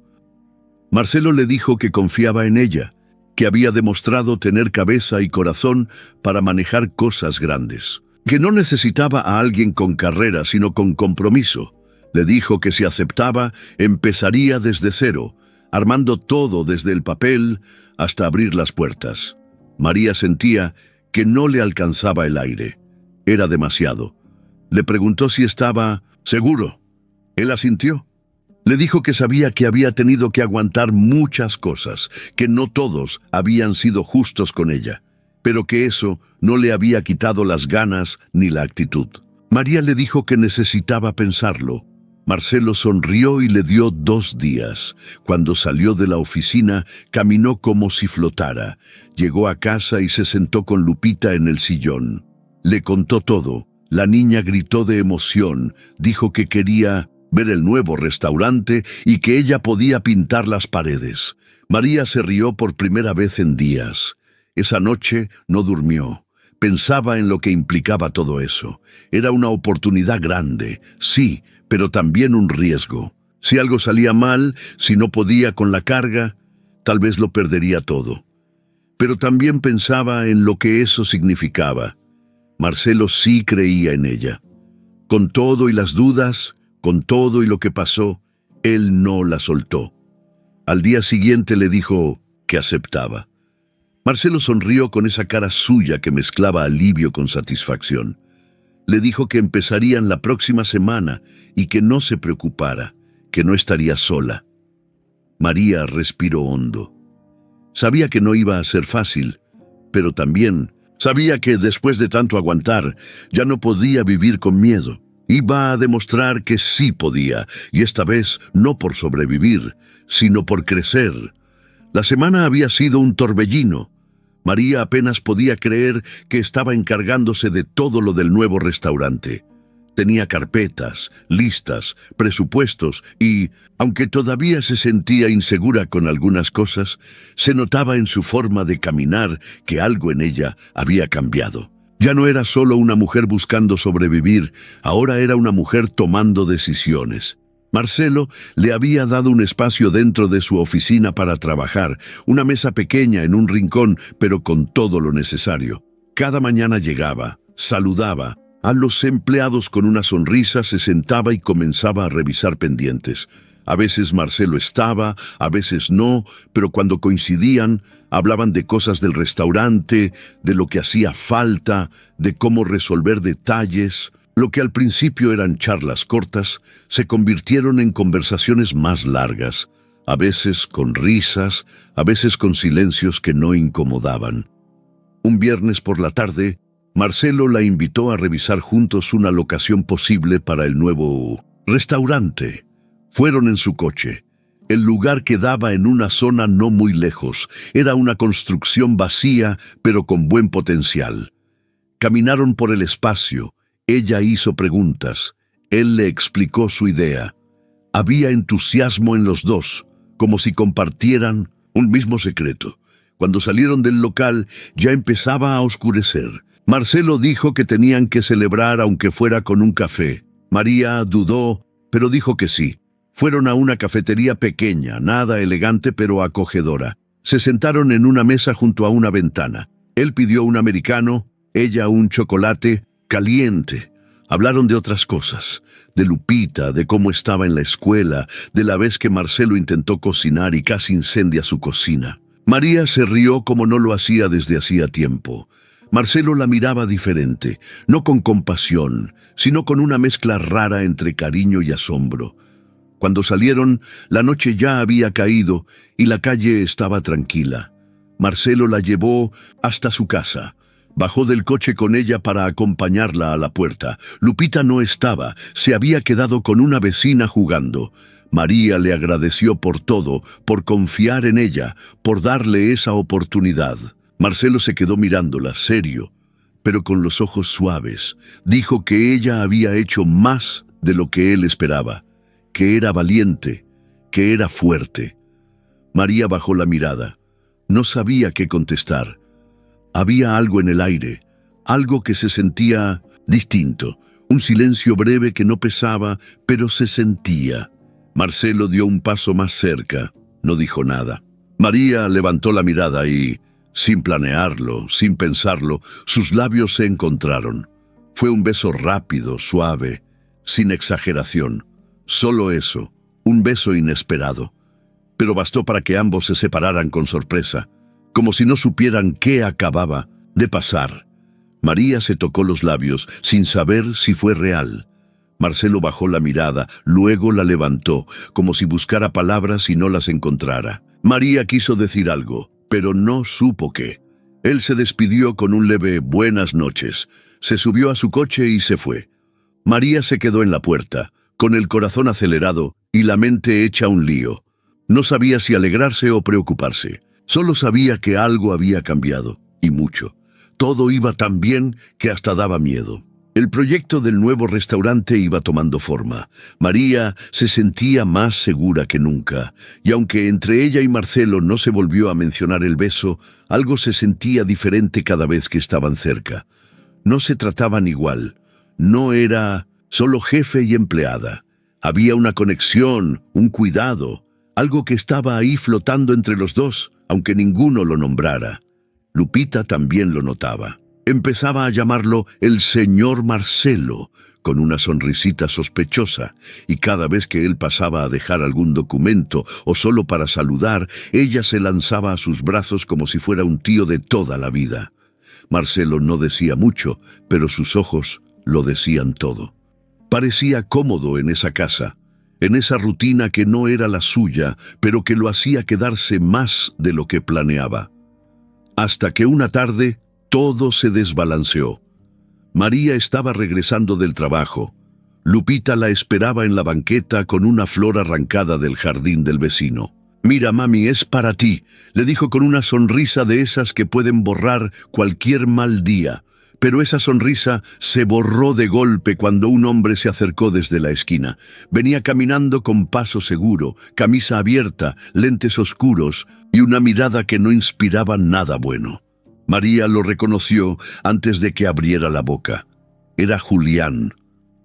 Marcelo le dijo que confiaba en ella, que había demostrado tener cabeza y corazón para manejar cosas grandes, que no necesitaba a alguien con carrera, sino con compromiso. Le dijo que si aceptaba, empezaría desde cero, armando todo desde el papel hasta abrir las puertas. María sentía que no le alcanzaba el aire. Era demasiado. Le preguntó si estaba seguro. Él asintió. Le dijo que sabía que había tenido que aguantar muchas cosas, que no todos habían sido justos con ella, pero que eso no le había quitado las ganas ni la actitud. María le dijo que necesitaba pensarlo. Marcelo sonrió y le dio 2 días. Cuando salió de la oficina, caminó como si flotara. Llegó a casa y se sentó con Lupita en el sillón. Le contó todo. La niña gritó de emoción. Dijo que quería ver el nuevo restaurante y que ella podía pintar las paredes. María se rió por primera vez en días. Esa noche no durmió. Pensaba en lo que implicaba todo eso. Era una oportunidad grande, sí, pero también un riesgo. Si algo salía mal, si no podía con la carga, tal vez lo perdería todo. Pero también pensaba en lo que eso significaba. Marcelo sí creía en ella. Con todo y las dudas, con todo y lo que pasó, él no la soltó. Al día siguiente le dijo que aceptaba. Marcelo sonrió con esa cara suya que mezclaba alivio con satisfacción. Le dijo que empezarían la próxima semana y que no se preocupara, que no estaría sola. María respiró hondo. Sabía que no iba a ser fácil, pero también sabía que después de tanto aguantar, ya no podía vivir con miedo. Iba a demostrar que sí podía, y esta vez no por sobrevivir, sino por crecer. La semana había sido un torbellino. María apenas podía creer que estaba encargándose de todo lo del nuevo restaurante. Tenía carpetas, listas, presupuestos y, aunque todavía se sentía insegura con algunas cosas, se notaba en su forma de caminar que algo en ella había cambiado. Ya no era solo una mujer buscando sobrevivir, ahora era una mujer tomando decisiones. Marcelo le había dado un espacio dentro de su oficina para trabajar, una mesa pequeña en un rincón, pero con todo lo necesario. Cada mañana llegaba, saludaba a los empleados con una sonrisa, se sentaba y comenzaba a revisar pendientes. A veces Marcelo estaba, a veces no, pero cuando coincidían, hablaban de cosas del restaurante, de lo que hacía falta, de cómo resolver detalles. Lo que al principio eran charlas cortas, se convirtieron en conversaciones más largas, a veces con risas, a veces con silencios que no incomodaban. Un viernes por la tarde, Marcelo la invitó a revisar juntos una locación posible para el nuevo restaurante. Fueron en su coche. El lugar quedaba en una zona no muy lejos. Era una construcción vacía, pero con buen potencial. Caminaron por el espacio. Ella hizo preguntas. Él le explicó su idea. Había entusiasmo en los dos, como si compartieran un mismo secreto. Cuando salieron del local, ya empezaba a oscurecer. Marcelo dijo que tenían que celebrar aunque fuera con un café. María dudó, pero dijo que sí. Fueron a una cafetería pequeña, nada elegante pero acogedora. Se sentaron en una mesa junto a una ventana. Él pidió un americano, ella un chocolate caliente. Hablaron de otras cosas, de Lupita, de cómo estaba en la escuela, de la vez que Marcelo intentó cocinar y casi incendia su cocina. María se rió como no lo hacía desde hacía tiempo. Marcelo la miraba diferente, no con compasión, sino con una mezcla rara entre cariño y asombro. Cuando salieron, la noche ya había caído y la calle estaba tranquila. Marcelo la llevó hasta su casa. Bajó del coche con ella para acompañarla a la puerta. Lupita no estaba, se había quedado con una vecina jugando. María le agradeció por todo, por confiar en ella, por darle esa oportunidad. Marcelo se quedó mirándola, serio, pero con los ojos suaves. Dijo que ella había hecho más de lo que él esperaba, que era valiente, que era fuerte. María bajó la mirada. No sabía qué contestar. Había algo en el aire, algo que se sentía distinto, un silencio breve que no pesaba, pero se sentía. Marcelo dio un paso más cerca, no dijo nada. María levantó la mirada y, sin planearlo, sin pensarlo, sus labios se encontraron. Fue un beso rápido, suave, sin exageración. Solo eso, un beso inesperado. Pero bastó para que ambos se separaran con sorpresa, como si no supieran qué acababa de pasar. María se tocó los labios, sin saber si fue real. Marcelo bajó la mirada, luego la levantó, como si buscara palabras y no las encontrara. María quiso decir algo, pero no supo qué. Él se despidió con un leve buenas noches, se subió a su coche y se fue. María se quedó en la puerta, con el corazón acelerado y la mente hecha un lío. No sabía si alegrarse o preocuparse. Solo sabía que algo había cambiado, y mucho. Todo iba tan bien que hasta daba miedo. El proyecto del nuevo restaurante iba tomando forma. María se sentía más segura que nunca, y aunque entre ella y Marcelo no se volvió a mencionar el beso, algo se sentía diferente cada vez que estaban cerca. No se trataban igual. No era solo jefe y empleada. Había una conexión, un cuidado, algo que estaba ahí flotando entre los dos, aunque ninguno lo nombrara. Lupita también lo notaba. Empezaba a llamarlo el señor Marcelo, con una sonrisita sospechosa, y cada vez que él pasaba a dejar algún documento o solo para saludar, ella se lanzaba a sus brazos como si fuera un tío de toda la vida. Marcelo no decía mucho, pero sus ojos lo decían todo. Parecía cómodo en esa casa, en esa rutina que no era la suya, pero que lo hacía quedarse más de lo que planeaba. Hasta que una tarde todo se desbalanceó. María estaba regresando del trabajo. Lupita la esperaba en la banqueta con una flor arrancada del jardín del vecino. «Mira, mami, es para ti», le dijo con una sonrisa de esas que pueden borrar cualquier mal día. Pero esa sonrisa se borró de golpe cuando un hombre se acercó desde la esquina. Venía caminando con paso seguro, camisa abierta, lentes oscuros y una mirada que no inspiraba nada bueno. María lo reconoció antes de que abriera la boca. Era Julián,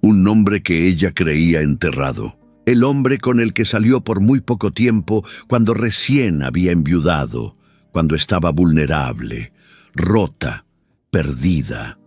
un nombre que ella creía enterrado. El hombre con el que salió por muy poco tiempo cuando recién había enviudado, cuando estaba vulnerable, rota, perdida.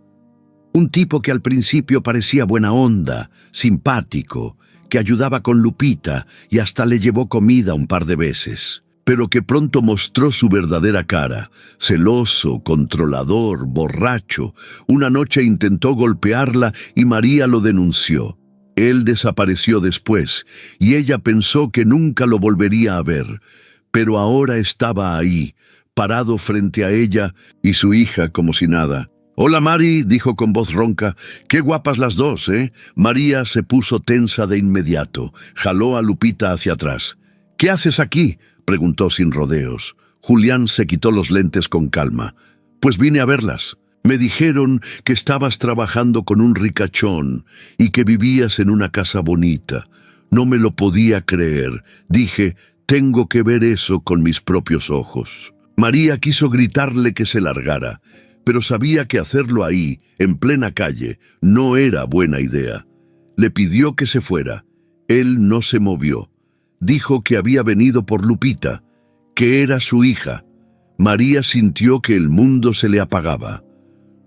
Un tipo que al principio parecía buena onda, simpático, que ayudaba con Lupita y hasta le llevó comida un par de veces, pero que pronto mostró su verdadera cara, celoso, controlador, borracho. Una noche intentó golpearla y María lo denunció. Él desapareció después y ella pensó que nunca lo volvería a ver, pero ahora estaba ahí, parado frente a ella y su hija como si nada. «Hola, Mari», dijo con voz ronca. «Qué guapas las dos, ¿eh?» María se puso tensa de inmediato. Jaló a Lupita hacia atrás. «¿Qué haces aquí?», preguntó sin rodeos. Julián se quitó los lentes con calma. «Pues vine a verlas. Me dijeron que estabas trabajando con un ricachón y que vivías en una casa bonita. No me lo podía creer. Dije, tengo que ver eso con mis propios ojos». María quiso gritarle que se largara, pero sabía que hacerlo ahí, en plena calle, no era buena idea. Le pidió que se fuera. Él no se movió. Dijo que había venido por Lupita, que era su hija. María sintió que el mundo se le apagaba.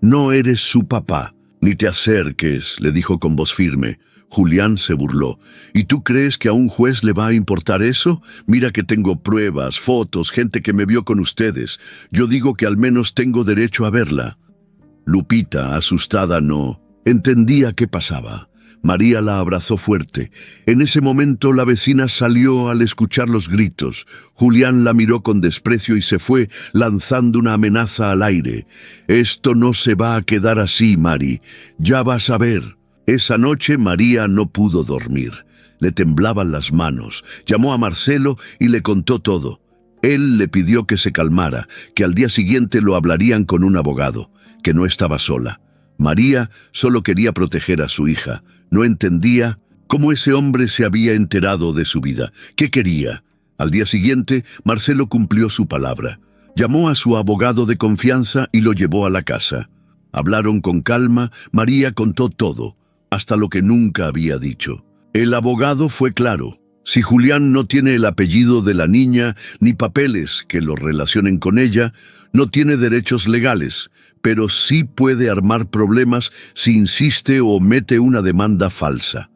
«No eres su papá, ni te acerques», le dijo con voz firme. Julián se burló. «¿Y tú crees que a un juez le va a importar eso? Mira que tengo pruebas, fotos, gente que me vio con ustedes. Yo digo que al menos tengo derecho a verla». Lupita, asustada, no entendía qué pasaba. María la abrazó fuerte. En ese momento la vecina salió al escuchar los gritos. Julián la miró con desprecio y se fue, lanzando una amenaza al aire. «Esto no se va a quedar así, Mari. Ya vas a ver». Esa noche María no pudo dormir. Le temblaban las manos. Llamó a Marcelo y le contó todo. Él le pidió que se calmara, que al día siguiente lo hablarían con un abogado, que no estaba sola. María solo quería proteger a su hija. No entendía cómo ese hombre se había enterado de su vida. ¿Qué quería? Al día siguiente, Marcelo cumplió su palabra. Llamó a su abogado de confianza y lo llevó a la casa. Hablaron con calma. María contó todo, hasta lo que nunca había dicho. El abogado fue claro. Si Julián no tiene el apellido de la niña ni papeles que lo relacionen con ella, no tiene derechos legales, pero sí puede armar problemas si insiste o mete una demanda falsa.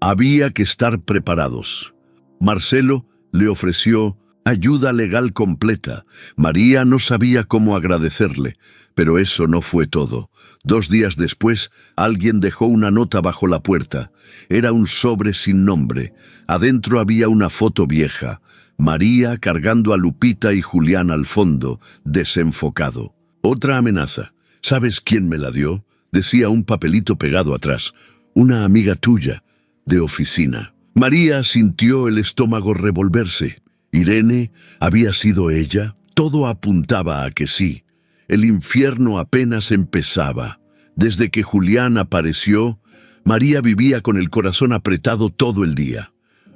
Había que estar preparados. Marcelo le ofreció ayuda legal completa. María no sabía cómo agradecerle, pero eso no fue todo. 2 días después, alguien dejó una nota bajo la puerta. Era un sobre sin nombre. Adentro había una foto vieja. María cargando a Lupita y Julián al fondo, desenfocado. Otra amenaza. ¿Sabes quién me la dio? Decía un papelito pegado atrás. Una amiga tuya, de oficina. María sintió el estómago revolverse. ¿Irene? ¿Había sido ella? Todo apuntaba a que sí. El infierno apenas empezaba. Desde que Julián apareció, María vivía con el corazón apretado todo el día.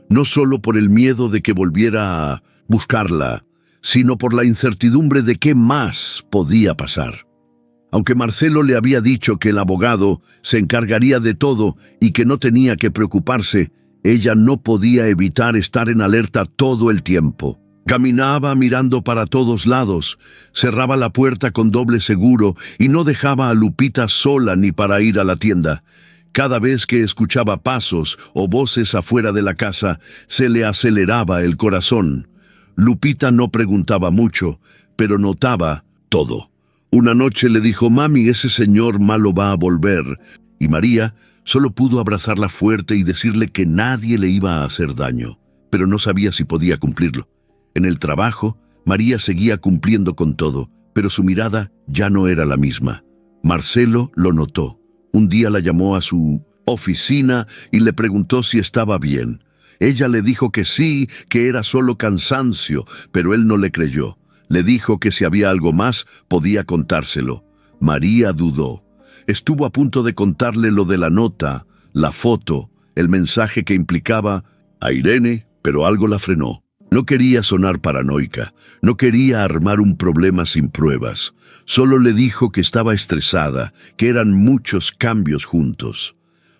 No solo por el miedo de que volviera a buscarla, sino por la incertidumbre de qué más podía pasar. Aunque Marcelo le había dicho que el abogado se encargaría de todo y que no tenía que preocuparse, ella no podía evitar estar en alerta todo el tiempo. Caminaba mirando para todos lados, cerraba la puerta con doble seguro y no dejaba a Lupita sola ni para ir a la tienda. Cada vez que escuchaba pasos o voces afuera de la casa, se le aceleraba el corazón. Lupita no preguntaba mucho, pero notaba todo. Una noche le dijo: «Mami, ese señor malo va a volver», y María solo pudo abrazarla fuerte y decirle que nadie le iba a hacer daño, pero no sabía si podía cumplirlo. En el trabajo, María seguía cumpliendo con todo, pero su mirada ya no era la misma. Marcelo lo notó. Un día la llamó a su oficina y le preguntó si estaba bien. Ella le dijo que sí, que era solo cansancio, pero él no le creyó. Le dijo que si había algo más, podía contárselo. María dudó. Estuvo a punto de contarle lo de la nota, la foto, el mensaje que implicaba a Irene, pero algo la frenó. No quería sonar paranoica, no quería armar un problema sin pruebas. Solo le dijo que estaba estresada, que eran muchos cambios juntos.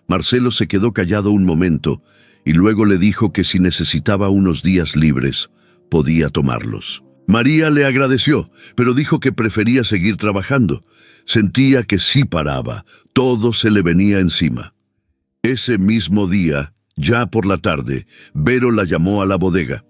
Marcelo se quedó callado un momento y luego le dijo que si necesitaba unos días libres, podía tomarlos. María le agradeció, pero dijo que prefería seguir trabajando. Sentía que si paraba, todo se le venía encima. Ese mismo día, ya por la tarde, Vero la llamó a la bodega.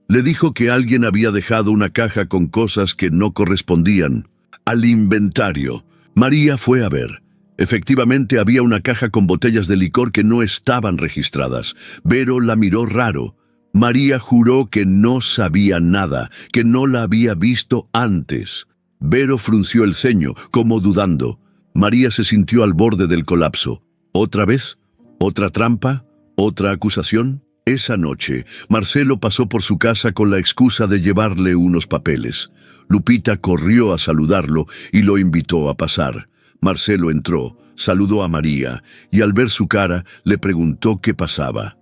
Le dijo que alguien había dejado una caja con cosas que no correspondían al inventario. María fue a ver. Efectivamente había una caja con botellas de licor que no estaban registradas. Vero la miró raro. María juró que no sabía nada, que no la había visto antes. Vero frunció el ceño, como dudando. María se sintió al borde del colapso. ¿Otra vez? ¿Otra trampa? ¿Otra acusación? Esa noche, Marcelo pasó por su casa con la excusa de llevarle unos papeles. Lupita corrió a saludarlo y lo invitó a pasar. Marcelo entró, saludó a María y al ver su cara le preguntó qué pasaba.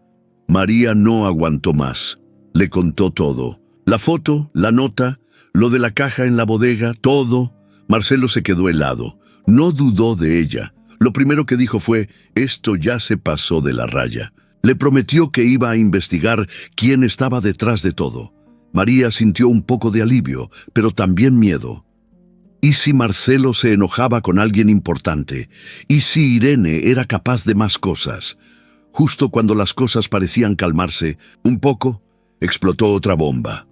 María no aguantó más. Le contó todo. La foto, la nota, lo de la caja en la bodega, todo. Marcelo se quedó helado. No dudó de ella. Lo primero que dijo fue: «Esto ya se pasó de la raya». Le prometió que iba a investigar quién estaba detrás de todo. María sintió un poco de alivio, pero también miedo. ¿Y si Marcelo se enojaba con alguien importante? ¿Y si Irene era capaz de más cosas? Justo cuando las cosas parecían calmarse un poco, explotó otra bomba.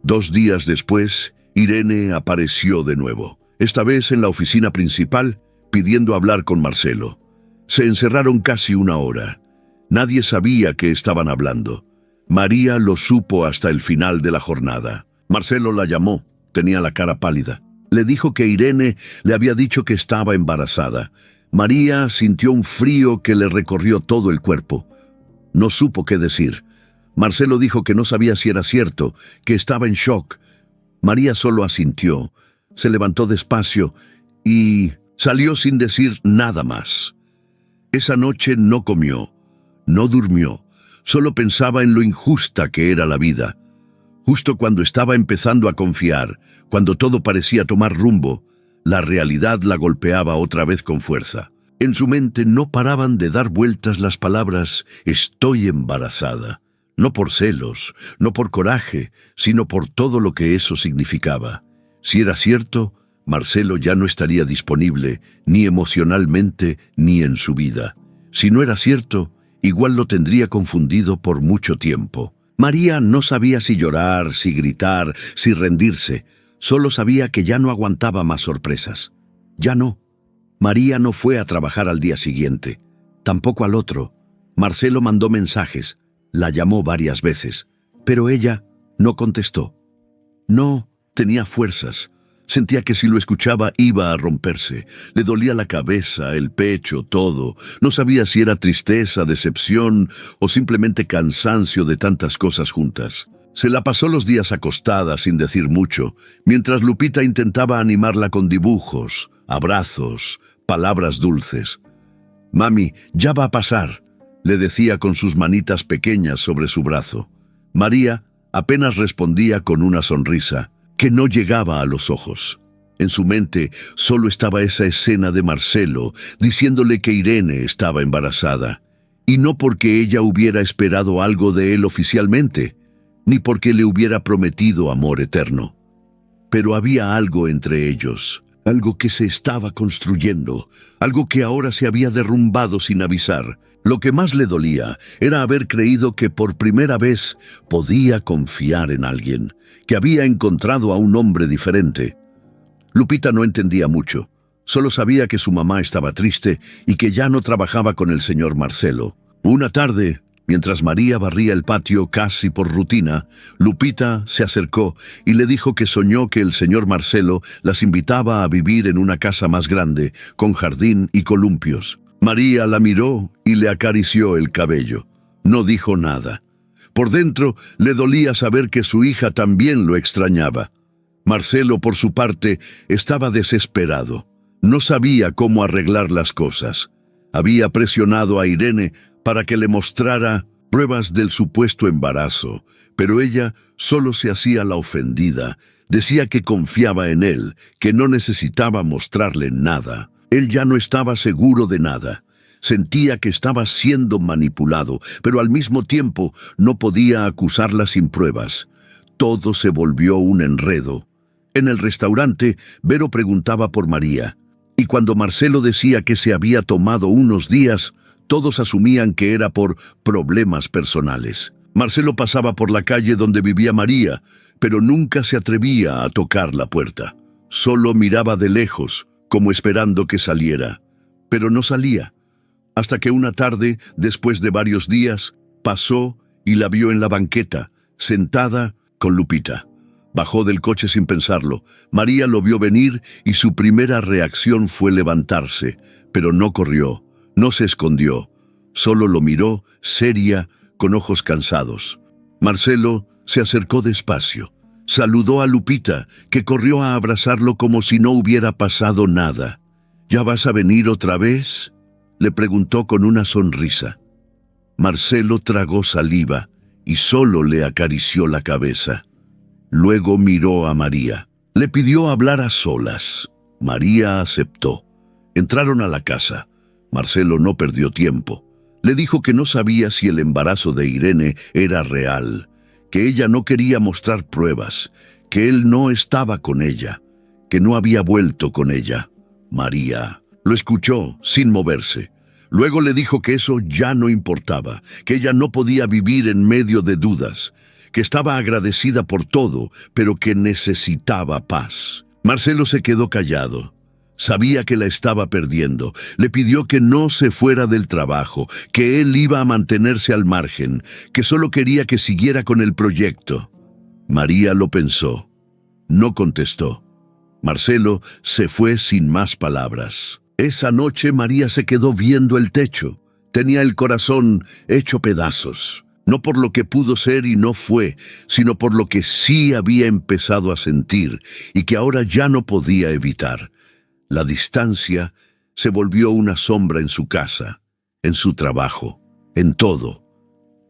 2 días después, Irene apareció de nuevo. Esta vez en la oficina principal, pidiendo hablar con Marcelo. Se encerraron casi una hora. Nadie sabía qué estaban hablando. María lo supo hasta el final de la jornada. Marcelo la llamó, tenía la cara pálida. Le dijo que Irene le había dicho que estaba embarazada. María sintió un frío que le recorrió todo el cuerpo. No supo qué decir. Marcelo dijo que no sabía si era cierto, que estaba en shock. María solo asintió, se levantó despacio y salió sin decir nada más. Esa noche no comió, no durmió, solo pensaba en lo injusta que era la vida. Justo cuando estaba empezando a confiar, cuando todo parecía tomar rumbo, la realidad la golpeaba otra vez con fuerza. En su mente no paraban de dar vueltas las palabras «estoy embarazada». No por celos, no por coraje, sino por todo lo que eso significaba. Si era cierto, Marcelo ya no estaría disponible, ni emocionalmente, ni en su vida. Si no era cierto, igual lo tendría confundido por mucho tiempo. María no sabía si llorar, si gritar, si rendirse. Solo sabía que ya no aguantaba más sorpresas. Ya no. María no fue a trabajar al día siguiente. Tampoco al otro. Marcelo mandó mensajes. La llamó varias veces, pero ella no contestó. No tenía fuerzas. Sentía que si lo escuchaba iba a romperse. Le dolía la cabeza, el pecho, todo. No sabía si era tristeza, decepción o simplemente cansancio de tantas cosas juntas. Se la pasó los días acostada sin decir mucho, mientras Lupita intentaba animarla con dibujos, abrazos, palabras dulces. «Mami, ya va a pasar», le decía con sus manitas pequeñas sobre su brazo. María apenas respondía con una sonrisa que no llegaba a los ojos. En su mente solo estaba esa escena de Marcelo diciéndole que Irene estaba embarazada, y no porque ella hubiera esperado algo de él oficialmente, ni porque le hubiera prometido amor eterno. Pero había algo entre ellos, algo que se estaba construyendo, algo que ahora se había derrumbado sin avisar. Lo que más le dolía era haber creído que por primera vez podía confiar en alguien, que había encontrado a un hombre diferente. Lupita no entendía mucho, solo sabía que su mamá estaba triste y que ya no trabajaba con el señor Marcelo. Una tarde, mientras María barría el patio casi por rutina, Lupita se acercó y le dijo que soñó que el señor Marcelo las invitaba a vivir en una casa más grande, con jardín y columpios. María la miró y le acarició el cabello. No dijo nada. Por dentro le dolía saber que su hija también lo extrañaba. Marcelo, por su parte, estaba desesperado. No sabía cómo arreglar las cosas. Había presionado a Irene para que le mostrara pruebas del supuesto embarazo, pero ella solo se hacía la ofendida. Decía que confiaba en él, que no necesitaba mostrarle nada. Él ya no estaba seguro de nada. Sentía que estaba siendo manipulado, pero al mismo tiempo no podía acusarla sin pruebas. Todo se volvió un enredo. En el restaurante, Vero preguntaba por María, y cuando Marcelo decía que se había tomado unos días, todos asumían que era por problemas personales. Marcelo pasaba por la calle donde vivía María, pero nunca se atrevía a tocar la puerta. Solo miraba de lejos, como esperando que saliera. Pero no salía, hasta que una tarde, después de varios días, pasó y la vio en la banqueta, sentada con Lupita. Bajó del coche sin pensarlo. María lo vio venir y su primera reacción fue levantarse, pero no corrió, no se escondió. Solo lo miró, seria, con ojos cansados. Marcelo se acercó despacio. Saludó a Lupita, que corrió a abrazarlo como si no hubiera pasado nada. «¿Ya vas a venir otra vez?», le preguntó con una sonrisa. Marcelo tragó saliva y solo le acarició la cabeza. Luego miró a María. Le pidió hablar a solas. María aceptó. Entraron a la casa. Marcelo no perdió tiempo. Le dijo que no sabía si el embarazo de Irene era real, que ella no quería mostrar pruebas, que él no estaba con ella, que no había vuelto con ella. María lo escuchó sin moverse. Luego le dijo que eso ya no importaba, que ella no podía vivir en medio de dudas, que estaba agradecida por todo, pero que necesitaba paz. Marcelo se quedó callado. Sabía que la estaba perdiendo. Le pidió que no se fuera del trabajo, que él iba a mantenerse al margen, que solo quería que siguiera con el proyecto. María lo pensó. No contestó. Marcelo se fue sin más palabras. Esa noche María se quedó viendo el techo. Tenía el corazón hecho pedazos. No por lo que pudo ser y no fue, sino por lo que sí había empezado a sentir y que ahora ya no podía evitar. La distancia se volvió una sombra en su casa, en su trabajo, en todo.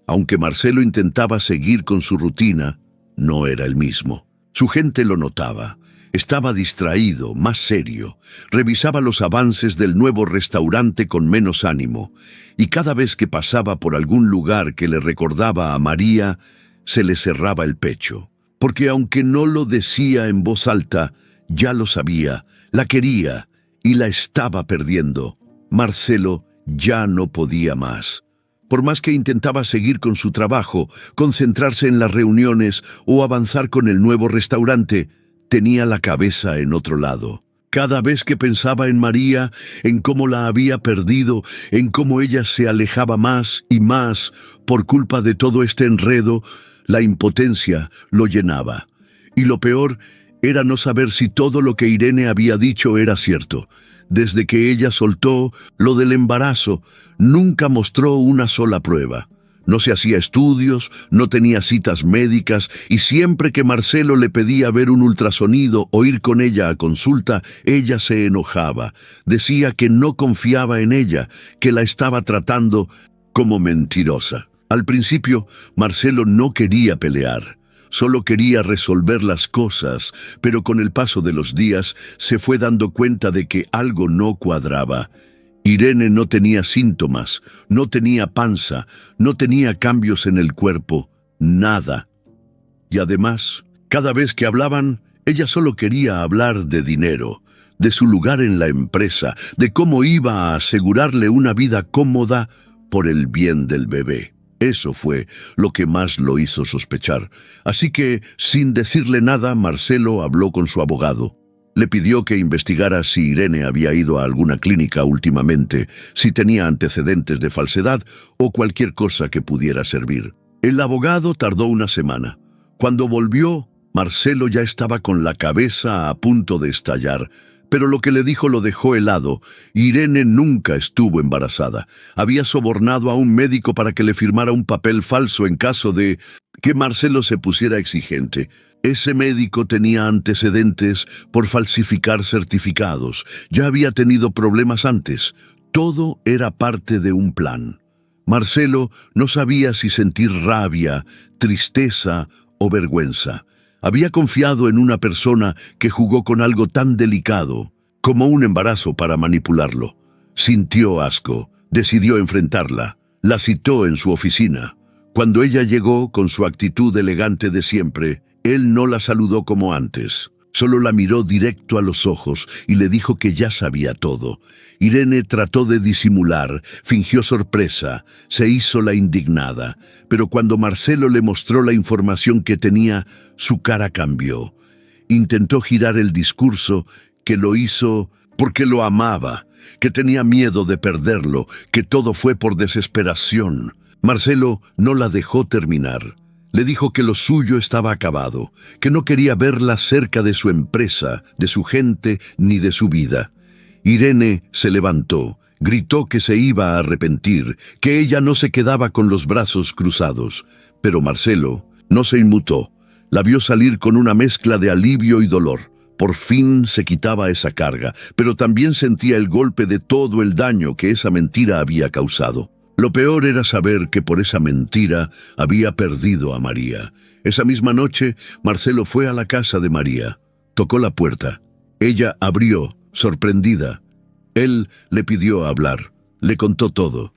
Aunque Marcelo intentaba seguir con su rutina, no era el mismo. Su gente lo notaba. Estaba distraído, más serio. Revisaba los avances del nuevo restaurante con menos ánimo. Y cada vez que pasaba por algún lugar que le recordaba a María, se le cerraba el pecho. Porque aunque no lo decía en voz alta, ya lo sabía, la quería y la estaba perdiendo. Marcelo ya no podía más. Por más que intentaba seguir con su trabajo, concentrarse en las reuniones o avanzar con el nuevo restaurante, tenía la cabeza en otro lado. Cada vez que pensaba en María, en cómo la había perdido, en cómo ella se alejaba más y más por culpa de todo este enredo, la impotencia lo llenaba. Y lo peor era no saber si todo lo que Irene había dicho era cierto. Desde que ella soltó lo del embarazo, nunca mostró una sola prueba. No se hacía estudios, no tenía citas médicas y siempre que Marcelo le pedía ver un ultrasonido o ir con ella a consulta, ella se enojaba. Decía que no confiaba en ella, que la estaba tratando como mentirosa. Al principio, Marcelo no quería pelear. Solo quería resolver las cosas, pero con el paso de los días se fue dando cuenta de que algo no cuadraba. Irene no tenía síntomas, no tenía panza, no tenía cambios en el cuerpo, nada. Y además, cada vez que hablaban, ella solo quería hablar de dinero, de su lugar en la empresa, de cómo iba a asegurarle una vida cómoda por el bien del bebé. Eso fue lo que más lo hizo sospechar. Así que, sin decirle nada, Marcelo habló con su abogado. Le pidió que investigara si Irene había ido a alguna clínica últimamente, si tenía antecedentes de falsedad o cualquier cosa que pudiera servir. El abogado tardó una semana. Cuando volvió, Marcelo ya estaba con la cabeza a punto de estallar, pero lo que le dijo lo dejó helado. Irene nunca estuvo embarazada. Había sobornado a un médico para que le firmara un papel falso en caso de que Marcelo se pusiera exigente. Ese médico tenía antecedentes por falsificar certificados. Ya había tenido problemas antes. Todo era parte de un plan. Marcelo no sabía si sentir rabia, tristeza o vergüenza. Había confiado en una persona que jugó con algo tan delicado como un embarazo para manipularlo. Sintió asco, decidió enfrentarla. La citó en su oficina. Cuando ella llegó con su actitud elegante de siempre, él no la saludó como antes. Solo la miró directo a los ojos y le dijo que ya sabía todo. Irene trató de disimular, fingió sorpresa, se hizo la indignada. Pero cuando Marcelo le mostró la información que tenía, su cara cambió. Intentó girar el discurso, que lo hizo porque lo amaba, que tenía miedo de perderlo, que todo fue por desesperación. Marcelo no la dejó terminar. Le dijo que lo suyo estaba acabado, que no quería verla cerca de su empresa, de su gente, ni de su vida. Irene se levantó, gritó que se iba a arrepentir, que ella no se quedaba con los brazos cruzados. Pero Marcelo no se inmutó. La vio salir con una mezcla de alivio y dolor. Por fin se quitaba esa carga, pero también sentía el golpe de todo el daño que esa mentira había causado. Lo peor era saber que por esa mentira había perdido a María. Esa misma noche, Marcelo fue a la casa de María. Tocó la puerta. Ella abrió, sorprendida. Él le pidió hablar. Le contó todo.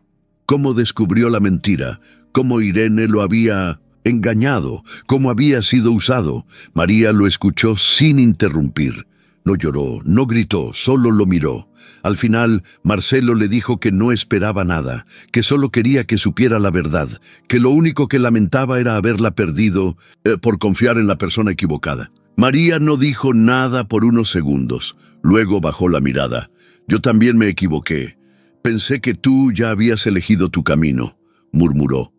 Cómo descubrió la mentira, cómo Irene lo había engañado, cómo había sido usado. María lo escuchó sin interrumpir. No lloró, no gritó, solo lo miró. Al final, Marcelo le dijo que no esperaba nada, que solo quería que supiera la verdad, que lo único que lamentaba era haberla perdido por confiar en la persona equivocada. María no dijo nada por unos segundos. Luego bajó la mirada. «Yo también me equivoqué. Pensé que tú ya habías elegido tu camino», murmuró.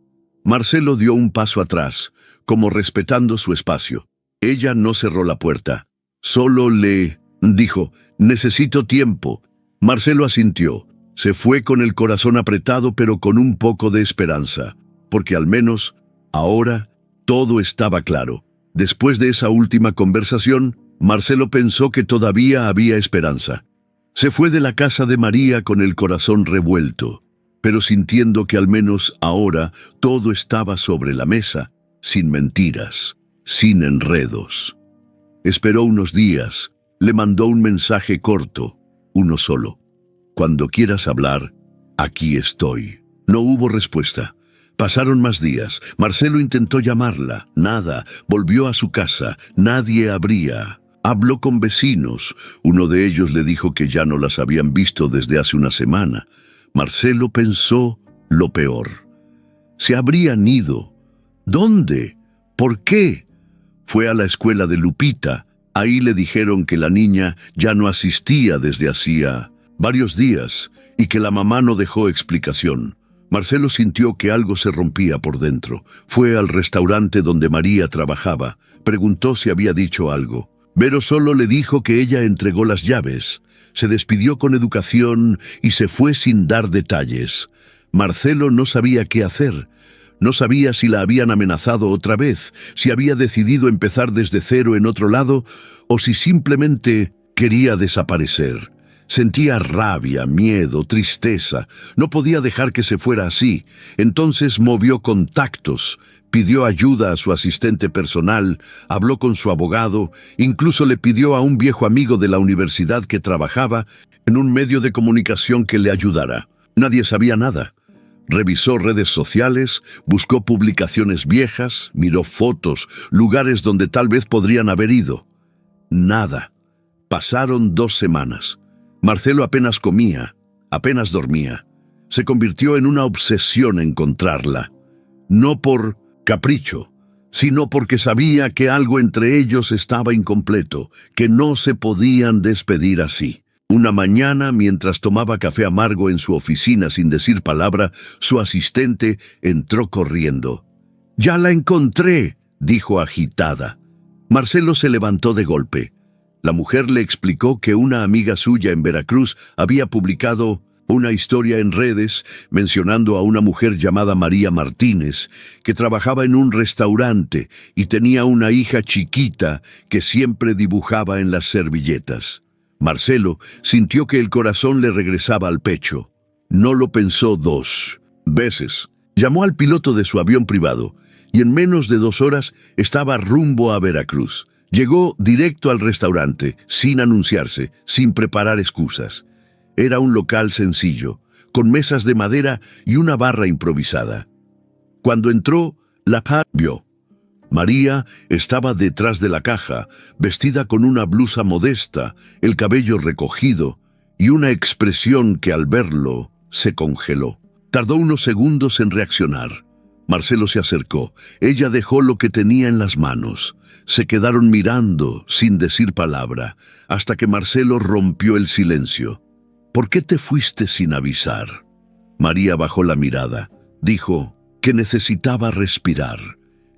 Marcelo dio un paso atrás, como respetando su espacio. Ella no cerró la puerta. Solo le dijo: «Necesito tiempo». Marcelo asintió. Se fue con el corazón apretado, pero con un poco de esperanza, porque al menos, ahora, todo estaba claro. Después de esa última conversación, Marcelo pensó que todavía había esperanza. Se fue de la casa de María con el corazón revuelto, pero sintiendo que al menos ahora todo estaba sobre la mesa, sin mentiras, sin enredos. Esperó unos días, le mandó un mensaje corto, uno solo: «Cuando quieras hablar, aquí estoy». No hubo respuesta. Pasaron más días. Marcelo intentó llamarla. Nada. Volvió a su casa. Nadie abría. Habló con vecinos. Uno de ellos le dijo que ya no las habían visto desde hace una semana. Marcelo pensó lo peor. Se habrían ido. ¿Dónde? ¿Por qué? Fue a la escuela de Lupita. Ahí le dijeron que la niña ya no asistía desde hacía varios días y que la mamá no dejó explicación. Marcelo sintió que algo se rompía por dentro. Fue al restaurante donde María trabajaba. Preguntó si había dicho algo. Vero solo le dijo que ella entregó las llaves. Se despidió con educación y se fue sin dar detalles. Marcelo no sabía qué hacer. No sabía si la habían amenazado otra vez, si había decidido empezar desde cero en otro lado, o si simplemente quería desaparecer. Sentía rabia, miedo, tristeza. No podía dejar que se fuera así. Entonces movió contactos, pidió ayuda a su asistente personal, habló con su abogado, incluso le pidió a un viejo amigo de la universidad que trabajaba en un medio de comunicación que le ayudara. Nadie sabía nada. Revisó redes sociales, buscó publicaciones viejas, miró fotos, lugares donde tal vez podrían haber ido. Nada. Pasaron 2 semanas. Marcelo apenas comía, apenas dormía. Se convirtió en una obsesión encontrarla. No por capricho, sino porque sabía que algo entre ellos estaba incompleto, que no se podían despedir así. Una mañana, mientras tomaba café amargo en su oficina sin decir palabra, su asistente entró corriendo. «Ya la encontré», dijo agitada. Marcelo se levantó de golpe. La mujer le explicó que una amiga suya en Veracruz había publicado una historia en redes mencionando a una mujer llamada María Martínez, que trabajaba en un restaurante y tenía una hija chiquita que siempre dibujaba en las servilletas. Marcelo sintió que el corazón le regresaba al pecho. No lo pensó 2 veces. Llamó al piloto de su avión privado y en menos de 2 horas estaba rumbo a Veracruz. Llegó directo al restaurante, sin anunciarse, sin preparar excusas. Era un local sencillo, con mesas de madera y una barra improvisada. Cuando entró, la vio. María estaba detrás de la caja, vestida con una blusa modesta, el cabello recogido y una expresión que al verlo se congeló. Tardó unos segundos en reaccionar. Marcelo se acercó. Ella dejó lo que tenía en las manos. Se quedaron mirando, sin decir palabra, hasta que Marcelo rompió el silencio. «¿Por qué te fuiste sin avisar?» María bajó la mirada. Dijo que necesitaba respirar,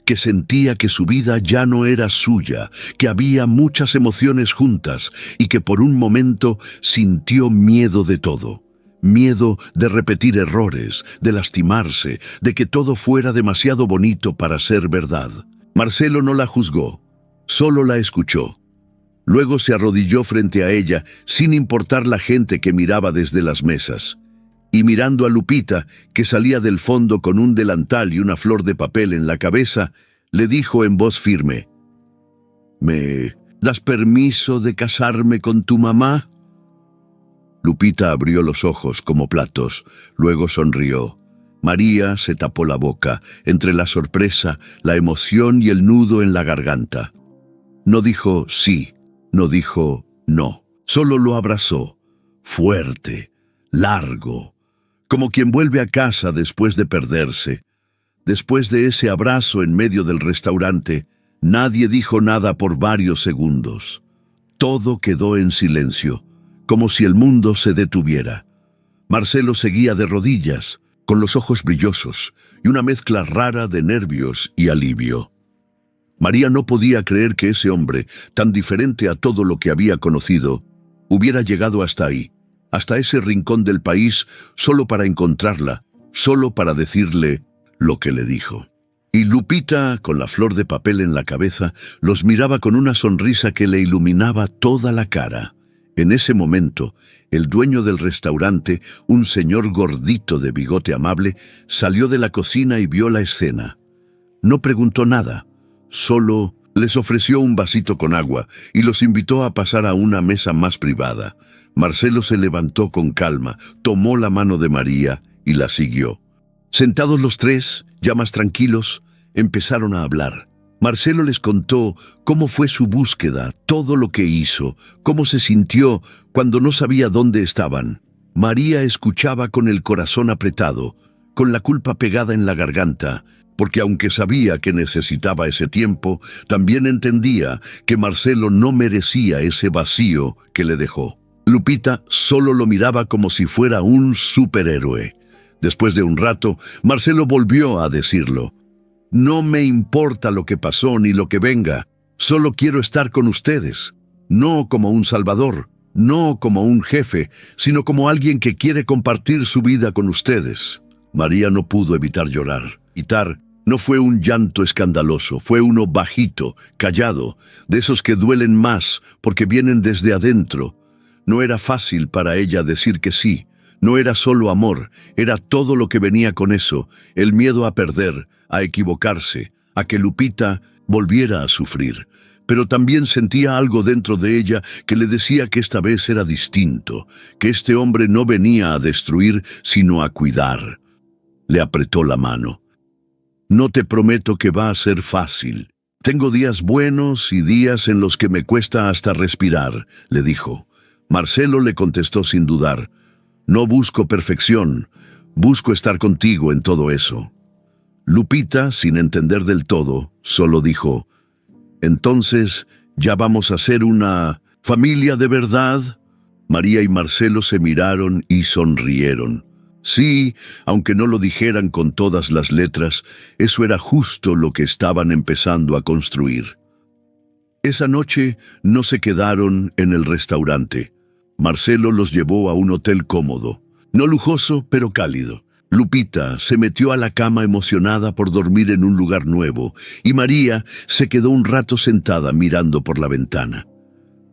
que sentía que su vida ya no era suya, que había muchas emociones juntas y que por un momento sintió miedo de todo. Miedo de repetir errores, de lastimarse, de que todo fuera demasiado bonito para ser verdad. Marcelo no la juzgó, solo la escuchó. Luego se arrodilló frente a ella, sin importar la gente que miraba desde las mesas. Y mirando a Lupita, que salía del fondo con un delantal y una flor de papel en la cabeza, le dijo en voz firme: «¿Me das permiso de casarme con tu mamá?» Lupita abrió los ojos como platos, luego sonrió. María se tapó la boca, entre la sorpresa, la emoción y el nudo en la garganta. No dijo sí, no dijo no, solo lo abrazó, fuerte, largo, como quien vuelve a casa después de perderse. Después de ese abrazo en medio del restaurante, Nadie dijo nada por varios segundos. Todo quedó en silencio, como si el mundo se detuviera. Marcelo seguía de rodillas, con los ojos brillosos y una mezcla rara de nervios y alivio. María no podía creer que ese hombre, tan diferente a todo lo que había conocido, hubiera llegado hasta ahí, hasta ese rincón del país, solo para encontrarla, solo para decirle lo que le dijo. Y Lupita, con la flor de papel en la cabeza, los miraba con una sonrisa que le iluminaba toda la cara. En ese momento, el dueño del restaurante, un señor gordito de bigote amable, salió de la cocina y vio la escena. No preguntó nada, solo les ofreció un vasito con agua y los invitó a pasar a una mesa más privada. Marcelo se levantó con calma, tomó la mano de María y la siguió. Sentados los tres, ya más tranquilos, empezaron a hablar. Marcelo les contó cómo fue su búsqueda, todo lo que hizo, cómo se sintió cuando no sabía dónde estaban. María escuchaba con el corazón apretado, con la culpa pegada en la garganta, porque aunque sabía que necesitaba ese tiempo, también entendía que Marcelo no merecía ese vacío que le dejó. Lupita solo lo miraba como si fuera un superhéroe. Después de un rato, Marcelo volvió a decirlo. No me importa lo que pasó ni lo que venga, solo quiero estar con ustedes. No como un salvador, no como un jefe, sino como alguien que quiere compartir su vida con ustedes. María no pudo evitar llorar. No fue un llanto escandaloso, fue uno bajito, callado, de esos que duelen más porque vienen desde adentro. No era fácil para ella decir que sí. No era solo amor, era todo lo que venía con eso, el miedo a perder, a equivocarse, a que Lupita volviera a sufrir. Pero también sentía algo dentro de ella que le decía que esta vez era distinto, que este hombre no venía a destruir, sino a cuidar. Le apretó la mano. No te prometo que va a ser fácil. Tengo días buenos y días en los que me cuesta hasta respirar, le dijo. Marcelo le contestó sin dudar. No busco perfección, busco estar contigo en todo eso. Lupita, sin entender del todo, solo dijo, «¿Entonces ya vamos a ser una familia de verdad?» María y Marcelo se miraron y sonrieron. Sí, aunque no lo dijeran con todas las letras, eso era justo lo que estaban empezando a construir. Esa noche no se quedaron en el restaurante. Marcelo los llevó a un hotel cómodo, no lujoso, pero cálido. Lupita se metió a la cama emocionada por dormir en un lugar nuevo, y María se quedó un rato sentada mirando por la ventana.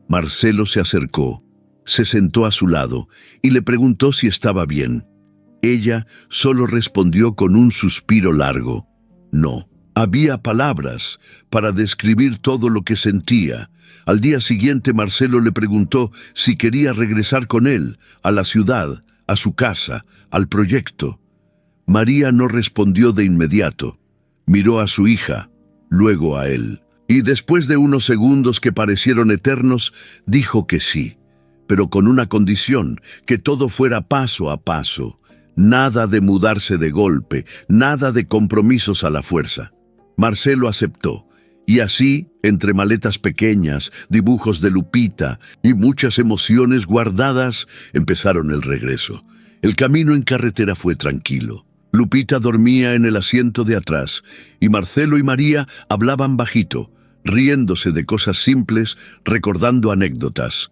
Marcelo se acercó, se sentó a su lado y le preguntó si estaba bien. Ella solo respondió con un suspiro largo. No. Había palabras para describir todo lo que sentía. Al día siguiente Marcelo le preguntó si quería regresar con él, a la ciudad, a su casa, al proyecto. María no respondió de inmediato. Miró a su hija, luego a él. Y después de unos segundos que parecieron eternos, dijo que sí, pero con una condición, que todo fuera paso a paso. Nada de mudarse de golpe, nada de compromisos a la fuerza. Marcelo aceptó, y así, entre maletas pequeñas, dibujos de Lupita y muchas emociones guardadas, empezaron el regreso. El camino en carretera fue tranquilo. Lupita dormía en el asiento de atrás, y Marcelo y María hablaban bajito, riéndose de cosas simples, recordando anécdotas.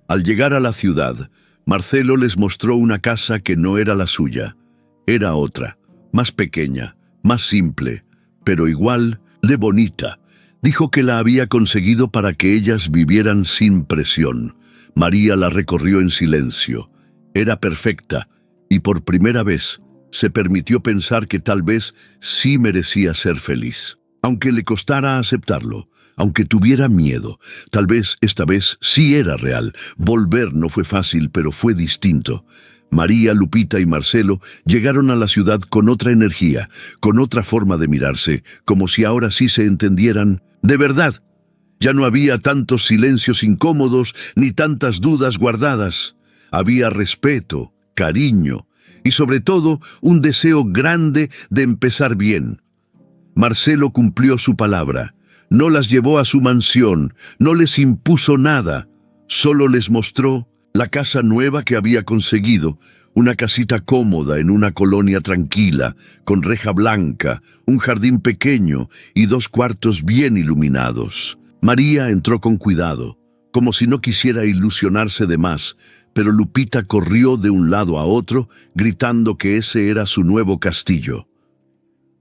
Al llegar a la ciudad, Marcelo les mostró una casa que no era la suya. Era otra, más pequeña, más simple, pero igual de bonita. Dijo que la había conseguido para que ellas vivieran sin presión. María la recorrió en silencio. Era perfecta, y por primera vez se permitió pensar que tal vez sí merecía ser feliz. Aunque le costara aceptarlo, aunque tuviera miedo, tal vez esta vez sí era real. Volver no fue fácil, pero fue distinto. María, Lupita y Marcelo llegaron a la ciudad con otra energía, con otra forma de mirarse, como si ahora sí se entendieran de verdad. Ya no había tantos silencios incómodos ni tantas dudas guardadas. Había respeto, cariño y sobre todo un deseo grande de empezar bien. Marcelo cumplió su palabra. No las llevó a su mansión, no les impuso nada, solo les mostró la casa nueva que había conseguido, una casita cómoda en una colonia tranquila, con reja blanca, un jardín pequeño y 2 cuartos bien iluminados. María entró con cuidado, como si no quisiera ilusionarse de más, pero Lupita corrió de un lado a otro, gritando que ese era su nuevo castillo.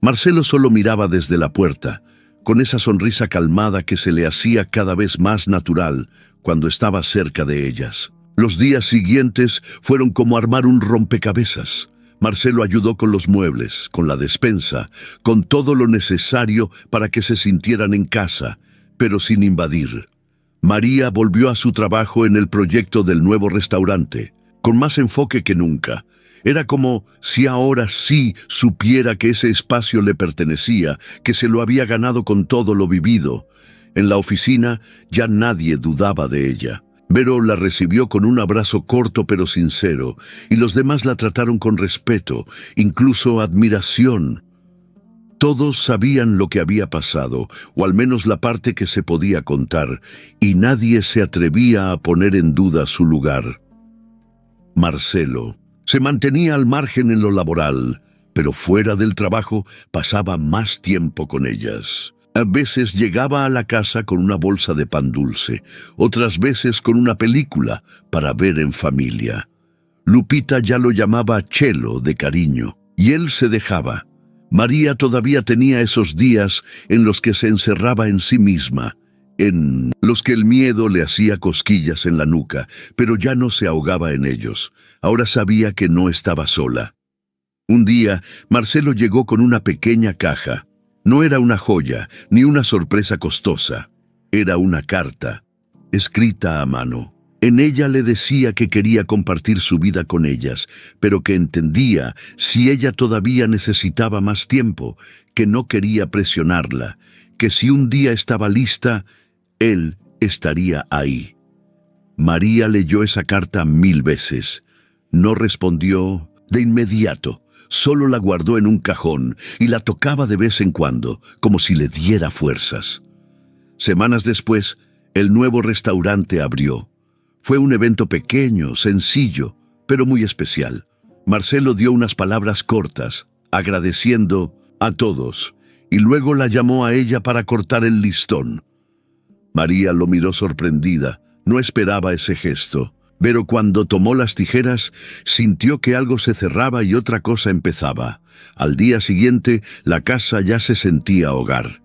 Marcelo solo miraba desde la puerta, con esa sonrisa calmada que se le hacía cada vez más natural cuando estaba cerca de ellas. Los días siguientes fueron como armar un rompecabezas. Marcelo ayudó con los muebles, con la despensa, con todo lo necesario para que se sintieran en casa, pero sin invadir. María volvió a su trabajo en el proyecto del nuevo restaurante, con más enfoque que nunca. Era como si ahora sí supiera que ese espacio le pertenecía, que se lo había ganado con todo lo vivido. En la oficina ya nadie dudaba de ella. Vero la recibió con un abrazo corto pero sincero, y los demás la trataron con respeto, incluso admiración. Todos sabían lo que había pasado, o al menos la parte que se podía contar, y nadie se atrevía a poner en duda su lugar. Marcelo se mantenía al margen en lo laboral, pero fuera del trabajo pasaba más tiempo con ellas. A veces llegaba a la casa con una bolsa de pan dulce, otras veces con una película para ver en familia. Lupita ya lo llamaba Chelo de cariño, y él se dejaba. María todavía tenía esos días en los que se encerraba en sí misma, en los que el miedo le hacía cosquillas en la nuca, pero ya no se ahogaba en ellos. Ahora sabía que no estaba sola. Un día, Marcelo llegó con una pequeña caja. No era una joya, ni una sorpresa costosa. Era una carta, escrita a mano. En ella le decía que quería compartir su vida con ellas, pero que entendía si ella todavía necesitaba más tiempo, que no quería presionarla, que si un día estaba lista, él estaría ahí. María leyó esa carta 1000 veces. No respondió de inmediato. Solo la guardó en un cajón y la tocaba de vez en cuando, como si le diera fuerzas. Semanas después, el nuevo restaurante abrió. Fue un evento pequeño, sencillo, pero muy especial. Marcelo dio unas palabras cortas, agradeciendo a todos, y luego la llamó a ella para cortar el listón. María lo miró sorprendida, no esperaba ese gesto. Pero cuando tomó las tijeras, sintió que algo se cerraba y otra cosa empezaba. Al día siguiente, la casa ya se sentía hogar.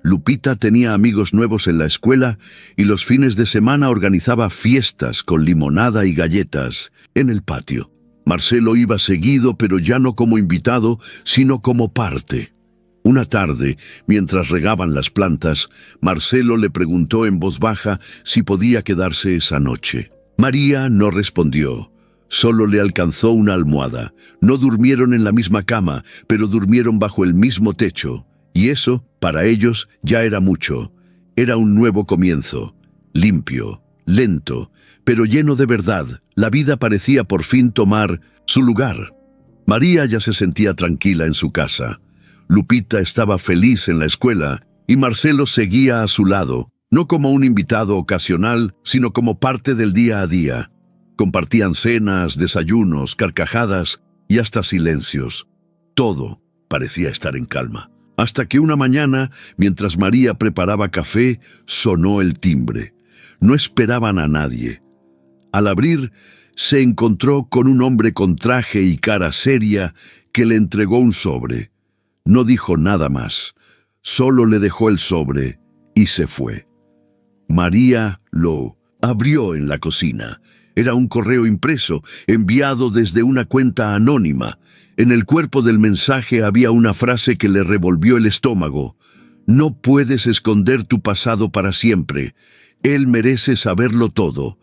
Lupita tenía amigos nuevos en la escuela y los fines de semana organizaba fiestas con limonada y galletas en el patio. Marcelo iba seguido, pero ya no como invitado, sino como parte. Una tarde, mientras regaban las plantas, Marcelo le preguntó en voz baja si podía quedarse esa noche. María no respondió, solo le alcanzó una almohada. No durmieron en la misma cama, pero durmieron bajo el mismo techo, y eso, para ellos, ya era mucho. Era un nuevo comienzo, limpio, lento, pero lleno de verdad. La vida parecía por fin tomar su lugar. María ya se sentía tranquila en su casa. Lupita estaba feliz en la escuela, y Marcelo seguía a su lado. No como un invitado ocasional, sino como parte del día a día. Compartían cenas, desayunos, carcajadas y hasta silencios. Todo parecía estar en calma. Hasta que una mañana, mientras María preparaba café, sonó el timbre. No esperaban a nadie. Al abrir, se encontró con un hombre con traje y cara seria que le entregó un sobre. No dijo nada más. Solo le dejó el sobre y se fue. María lo abrió en la cocina. Era un correo impreso, enviado desde una cuenta anónima. En el cuerpo del mensaje había una frase que le revolvió el estómago. No puedes esconder tu pasado para siempre. Él merece saberlo todo.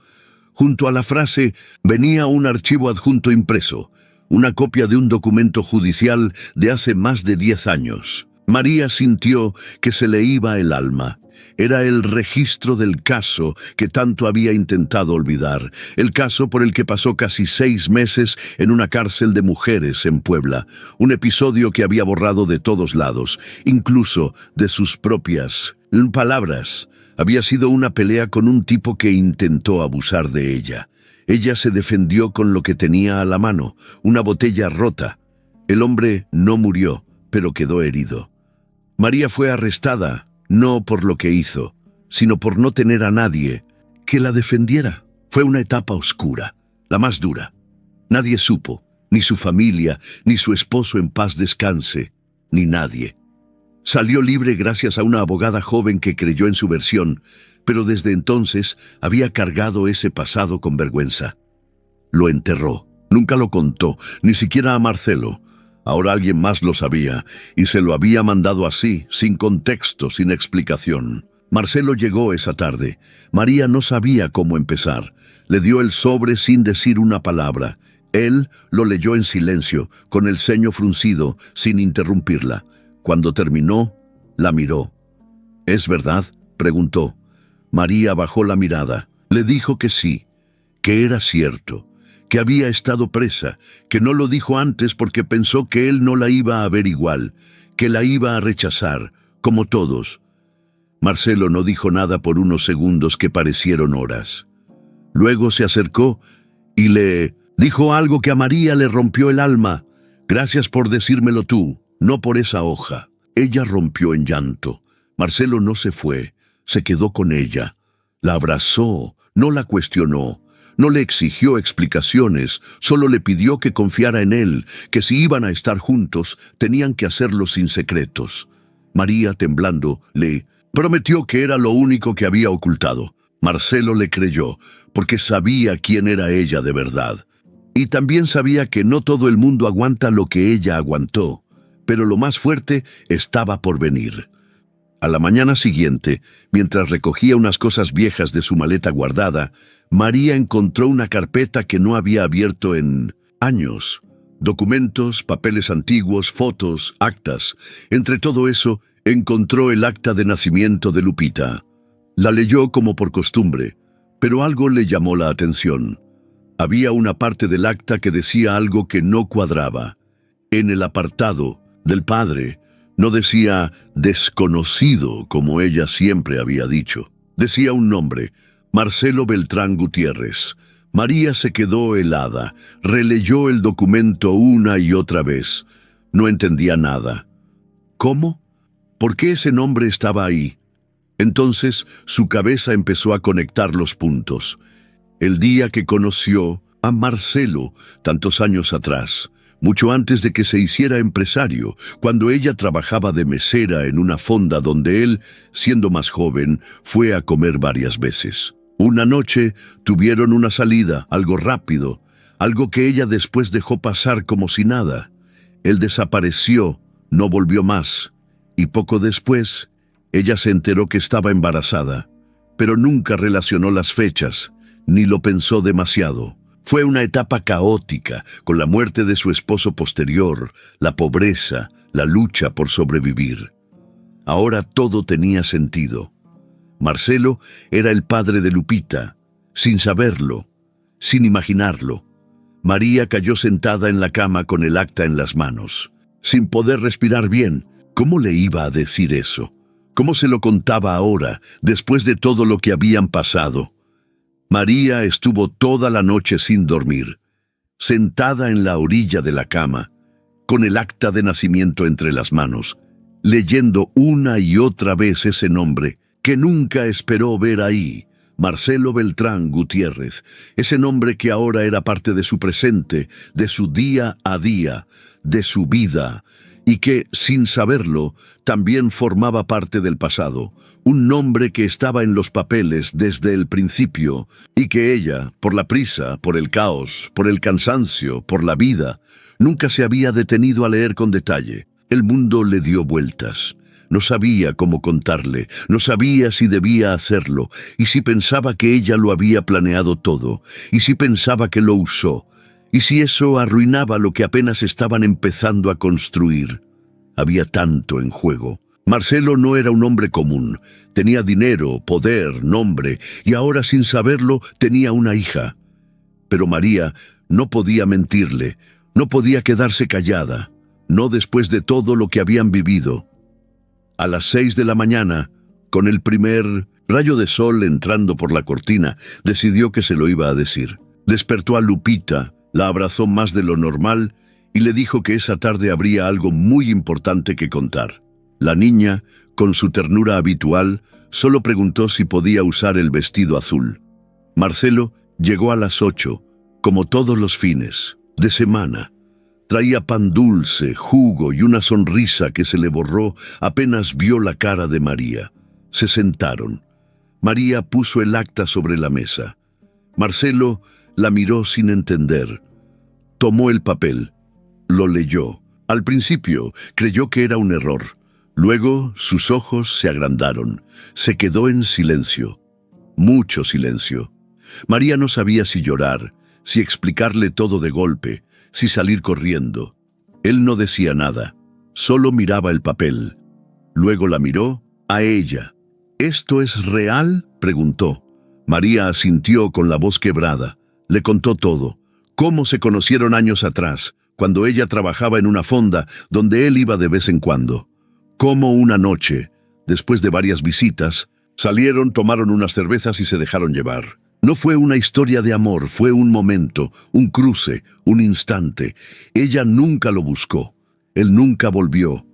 Junto a la frase venía un archivo adjunto impreso, una copia de un documento judicial de hace más de 10 años. María sintió que se le iba el alma. Era el registro del caso que tanto había intentado olvidar, el caso por el que pasó casi 6 meses en una cárcel de mujeres en Puebla, un episodio que había borrado de todos lados, incluso de sus propias palabras. Había sido una pelea con un tipo que intentó abusar de ella. Ella se defendió con lo que tenía a la mano, una botella rota. El hombre no murió, pero quedó herido. María fue arrestada, no por lo que hizo, sino por no tener a nadie que la defendiera. Fue una etapa oscura, la más dura. Nadie supo, ni su familia, ni su esposo en paz descanse, ni nadie. Salió libre gracias a una abogada joven que creyó en su versión, pero desde entonces había cargado ese pasado con vergüenza. Lo enterró, nunca lo contó, ni siquiera a Marcelo. Ahora alguien más lo sabía, y se lo había mandado así, sin contexto, sin explicación. Marcelo llegó esa tarde. María no sabía cómo empezar. Le dio el sobre sin decir una palabra. Él lo leyó en silencio, con el ceño fruncido, sin interrumpirla. Cuando terminó, la miró. ¿Es verdad?, preguntó. María bajó la mirada. Le dijo que sí, que era cierto, que había estado presa, que no lo dijo antes porque pensó que él no la iba a ver igual, que la iba a rechazar, como todos. Marcelo no dijo nada por unos segundos que parecieron horas. Luego se acercó y le dijo algo que a María le rompió el alma. «Gracias por decírmelo tú, no por esa hoja». Ella rompió en llanto. Marcelo no se fue, se quedó con ella. La abrazó, no la cuestionó. No le exigió explicaciones, solo le pidió que confiara en él, que si iban a estar juntos, tenían que hacerlo sin secretos. María, temblando, le prometió que era lo único que había ocultado. Marcelo le creyó, porque sabía quién era ella de verdad. Y también sabía que no todo el mundo aguanta lo que ella aguantó, pero lo más fuerte estaba por venir. A la mañana siguiente, mientras recogía unas cosas viejas de su maleta guardada, María encontró una carpeta que no había abierto en años. Documentos, papeles antiguos, fotos, actas. Entre todo eso, encontró el acta de nacimiento de Lupita. La leyó como por costumbre, pero algo le llamó la atención. Había una parte del acta que decía algo que no cuadraba. En el apartado del padre, no decía desconocido, como ella siempre había dicho. Decía un nombre, Marcelo Beltrán Gutiérrez. María se quedó helada, releyó el documento una y otra vez. No entendía nada. ¿Cómo? ¿Por qué ese nombre estaba ahí? Entonces su cabeza empezó a conectar los puntos. El día que conoció a Marcelo, tantos años atrás, mucho antes de que se hiciera empresario, cuando ella trabajaba de mesera en una fonda donde él, siendo más joven, fue a comer varias veces. Una noche tuvieron una salida, algo rápido, algo que ella después dejó pasar como si nada. Él desapareció, no volvió más, y poco después, ella se enteró que estaba embarazada, pero nunca relacionó las fechas, ni lo pensó demasiado. Fue una etapa caótica, con la muerte de su esposo posterior, la pobreza, la lucha por sobrevivir. Ahora todo tenía sentido. Marcelo era el padre de Lupita, sin saberlo, sin imaginarlo. María cayó sentada en la cama con el acta en las manos, sin poder respirar bien. ¿Cómo le iba a decir eso? ¿Cómo se lo contaba ahora, después de todo lo que habían pasado? María estuvo toda la noche sin dormir, sentada en la orilla de la cama, con el acta de nacimiento entre las manos, leyendo una y otra vez ese nombre que nunca esperó ver ahí, Marcelo Beltrán Gutiérrez, ese nombre que ahora era parte de su presente, de su día a día, de su vida, y que, sin saberlo, también formaba parte del pasado, un nombre que estaba en los papeles desde el principio, y que ella, por la prisa, por el caos, por el cansancio, por la vida, nunca se había detenido a leer con detalle. El mundo le dio vueltas. No sabía cómo contarle, no sabía si debía hacerlo, y si pensaba que ella lo había planeado todo, y si pensaba que lo usó, y si eso arruinaba lo que apenas estaban empezando a construir. Había tanto en juego. Marcelo no era un hombre común. Tenía dinero, poder, nombre, y ahora, sin saberlo, tenía una hija. Pero María no podía mentirle, no podía quedarse callada, no después de todo lo que habían vivido. A las 6 de la mañana, con el primer rayo de sol entrando por la cortina, decidió que se lo iba a decir. Despertó a Lupita, la abrazó más de lo normal y le dijo que esa tarde habría algo muy importante que contar. La niña, con su ternura habitual, solo preguntó si podía usar el vestido azul. Marcelo llegó a las 8, como todos los fines de semana. Traía pan dulce, jugo y una sonrisa que se le borró apenas vio la cara de María. Se sentaron. María puso el acta sobre la mesa. Marcelo la miró sin entender. Tomó el papel. Lo leyó. Al principio creyó que era un error. Luego sus ojos se agrandaron. Se quedó en silencio. Mucho silencio. María no sabía si llorar, si explicarle todo de golpe, si salir corriendo. Él no decía nada. Solo miraba el papel. Luego la miró a ella. ¿Esto es real?, preguntó. María asintió con la voz quebrada. Le contó todo. Cómo se conocieron años atrás, cuando ella trabajaba en una fonda donde él iba de vez en cuando. Cómo una noche, después de varias visitas, salieron, tomaron unas cervezas y se dejaron llevar. No fue una historia de amor, fue un momento, un cruce, un instante. Ella nunca lo buscó. Él nunca volvió.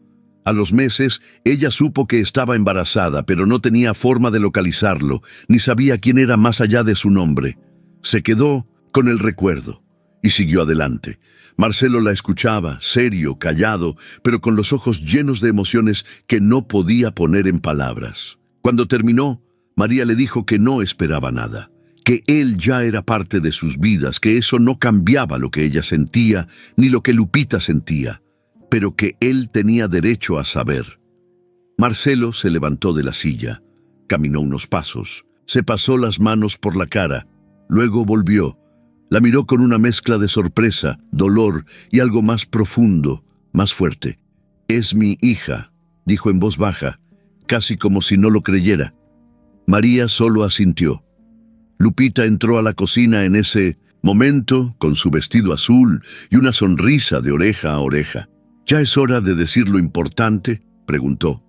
A los meses, ella supo que estaba embarazada, pero no tenía forma de localizarlo, ni sabía quién era más allá de su nombre. Se quedó con el recuerdo y siguió adelante. Marcelo la escuchaba, serio, callado, pero con los ojos llenos de emociones que no podía poner en palabras. Cuando terminó, María le dijo que no esperaba nada, que él ya era parte de sus vidas, que eso no cambiaba lo que ella sentía, ni lo que Lupita sentía, pero que él tenía derecho a saber. Marcelo se levantó de la silla, caminó unos pasos, se pasó las manos por la cara, luego volvió. La miró con una mezcla de sorpresa, dolor y algo más profundo, más fuerte. «Es mi hija», dijo en voz baja, casi como si no lo creyera. María solo asintió. Lupita entró a la cocina en ese momento, con su vestido azul y una sonrisa de oreja a oreja. «¿Ya es hora de decir lo importante?», preguntó.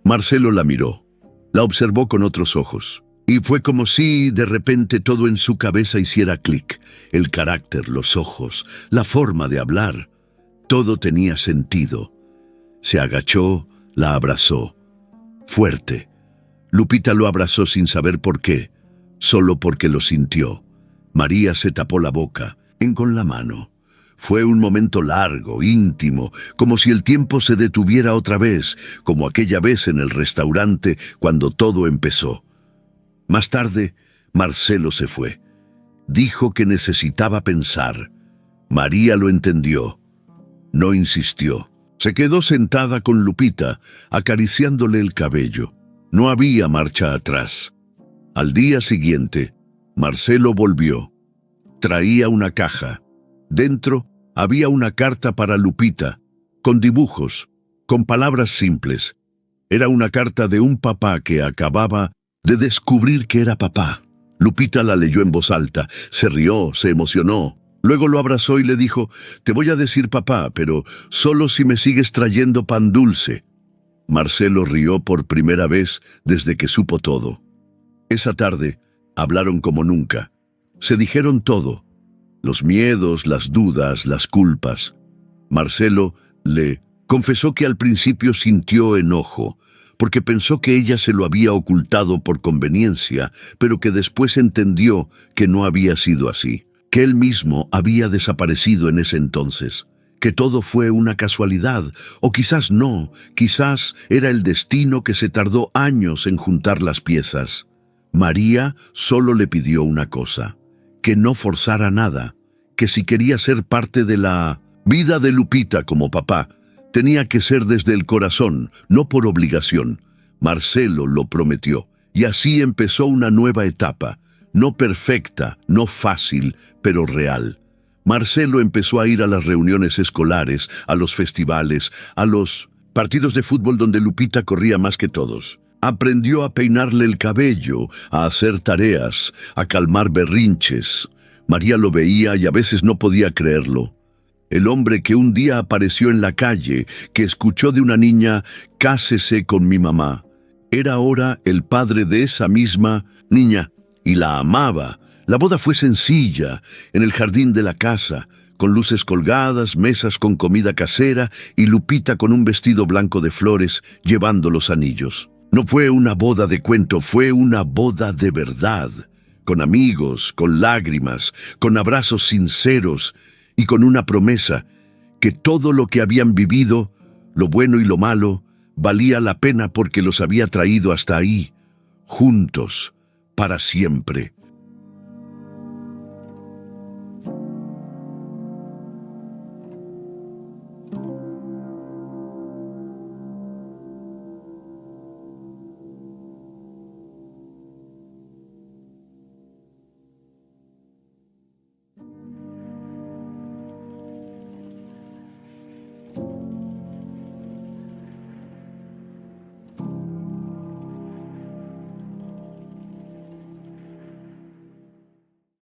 Marcelo la miró. La observó con otros ojos. Y fue como si, de repente, todo en su cabeza hiciera clic. El carácter, los ojos, la forma de hablar. Todo tenía sentido. Se agachó, la abrazó. Fuerte. Lupita lo abrazó sin saber por qué, solo porque lo sintió. María se tapó la boca, con la mano. Fue un momento largo, íntimo, como si el tiempo se detuviera otra vez, como aquella vez en el restaurante cuando todo empezó. Más tarde, Marcelo se fue. Dijo que necesitaba pensar. María lo entendió. No insistió. Se quedó sentada con Lupita, acariciándole el cabello. No había marcha atrás. Al día siguiente, Marcelo volvió. Traía una caja. Dentro había una carta para Lupita, con dibujos, con palabras simples. Era una carta de un papá que acababa de descubrir que era papá. Lupita la leyó en voz alta, se rió, se emocionó. Luego lo abrazó y le dijo: «Te voy a decir papá, pero solo si me sigues trayendo pan dulce». Marcelo rió por primera vez desde que supo todo. Esa tarde hablaron como nunca. Se dijeron todo. Los miedos, las dudas, las culpas. Marcelo le confesó que al principio sintió enojo, porque pensó que ella se lo había ocultado por conveniencia, pero que después entendió que no había sido así, que él mismo había desaparecido en ese entonces, que todo fue una casualidad, o quizás no, quizás era el destino que se tardó años en juntar las piezas. María solo le pidió una cosa: que no forzara nada, que si quería ser parte de la vida de Lupita como papá, tenía que ser desde el corazón, no por obligación. Marcelo lo prometió, y así empezó una nueva etapa, no perfecta, no fácil, pero real. Marcelo empezó a ir a las reuniones escolares, a los festivales, a los Partidos de fútbol donde Lupita corría más que todos. Aprendió a peinarle el cabello, a hacer tareas, a calmar berrinches. María lo veía y a veces no podía creerlo. El hombre que un día apareció en la calle, que escuchó de una niña, «Cásese con mi mamá», era ahora el padre de esa misma niña, y la amaba. La boda fue sencilla, en el jardín de la casa, con luces colgadas, mesas con comida casera y Lupita con un vestido blanco de flores llevando los anillos. No fue una boda de cuento, fue una boda de verdad, con amigos, con lágrimas, con abrazos sinceros y con una promesa que todo lo que habían vivido, lo bueno y lo malo, valía la pena porque los había traído hasta ahí, juntos, para siempre.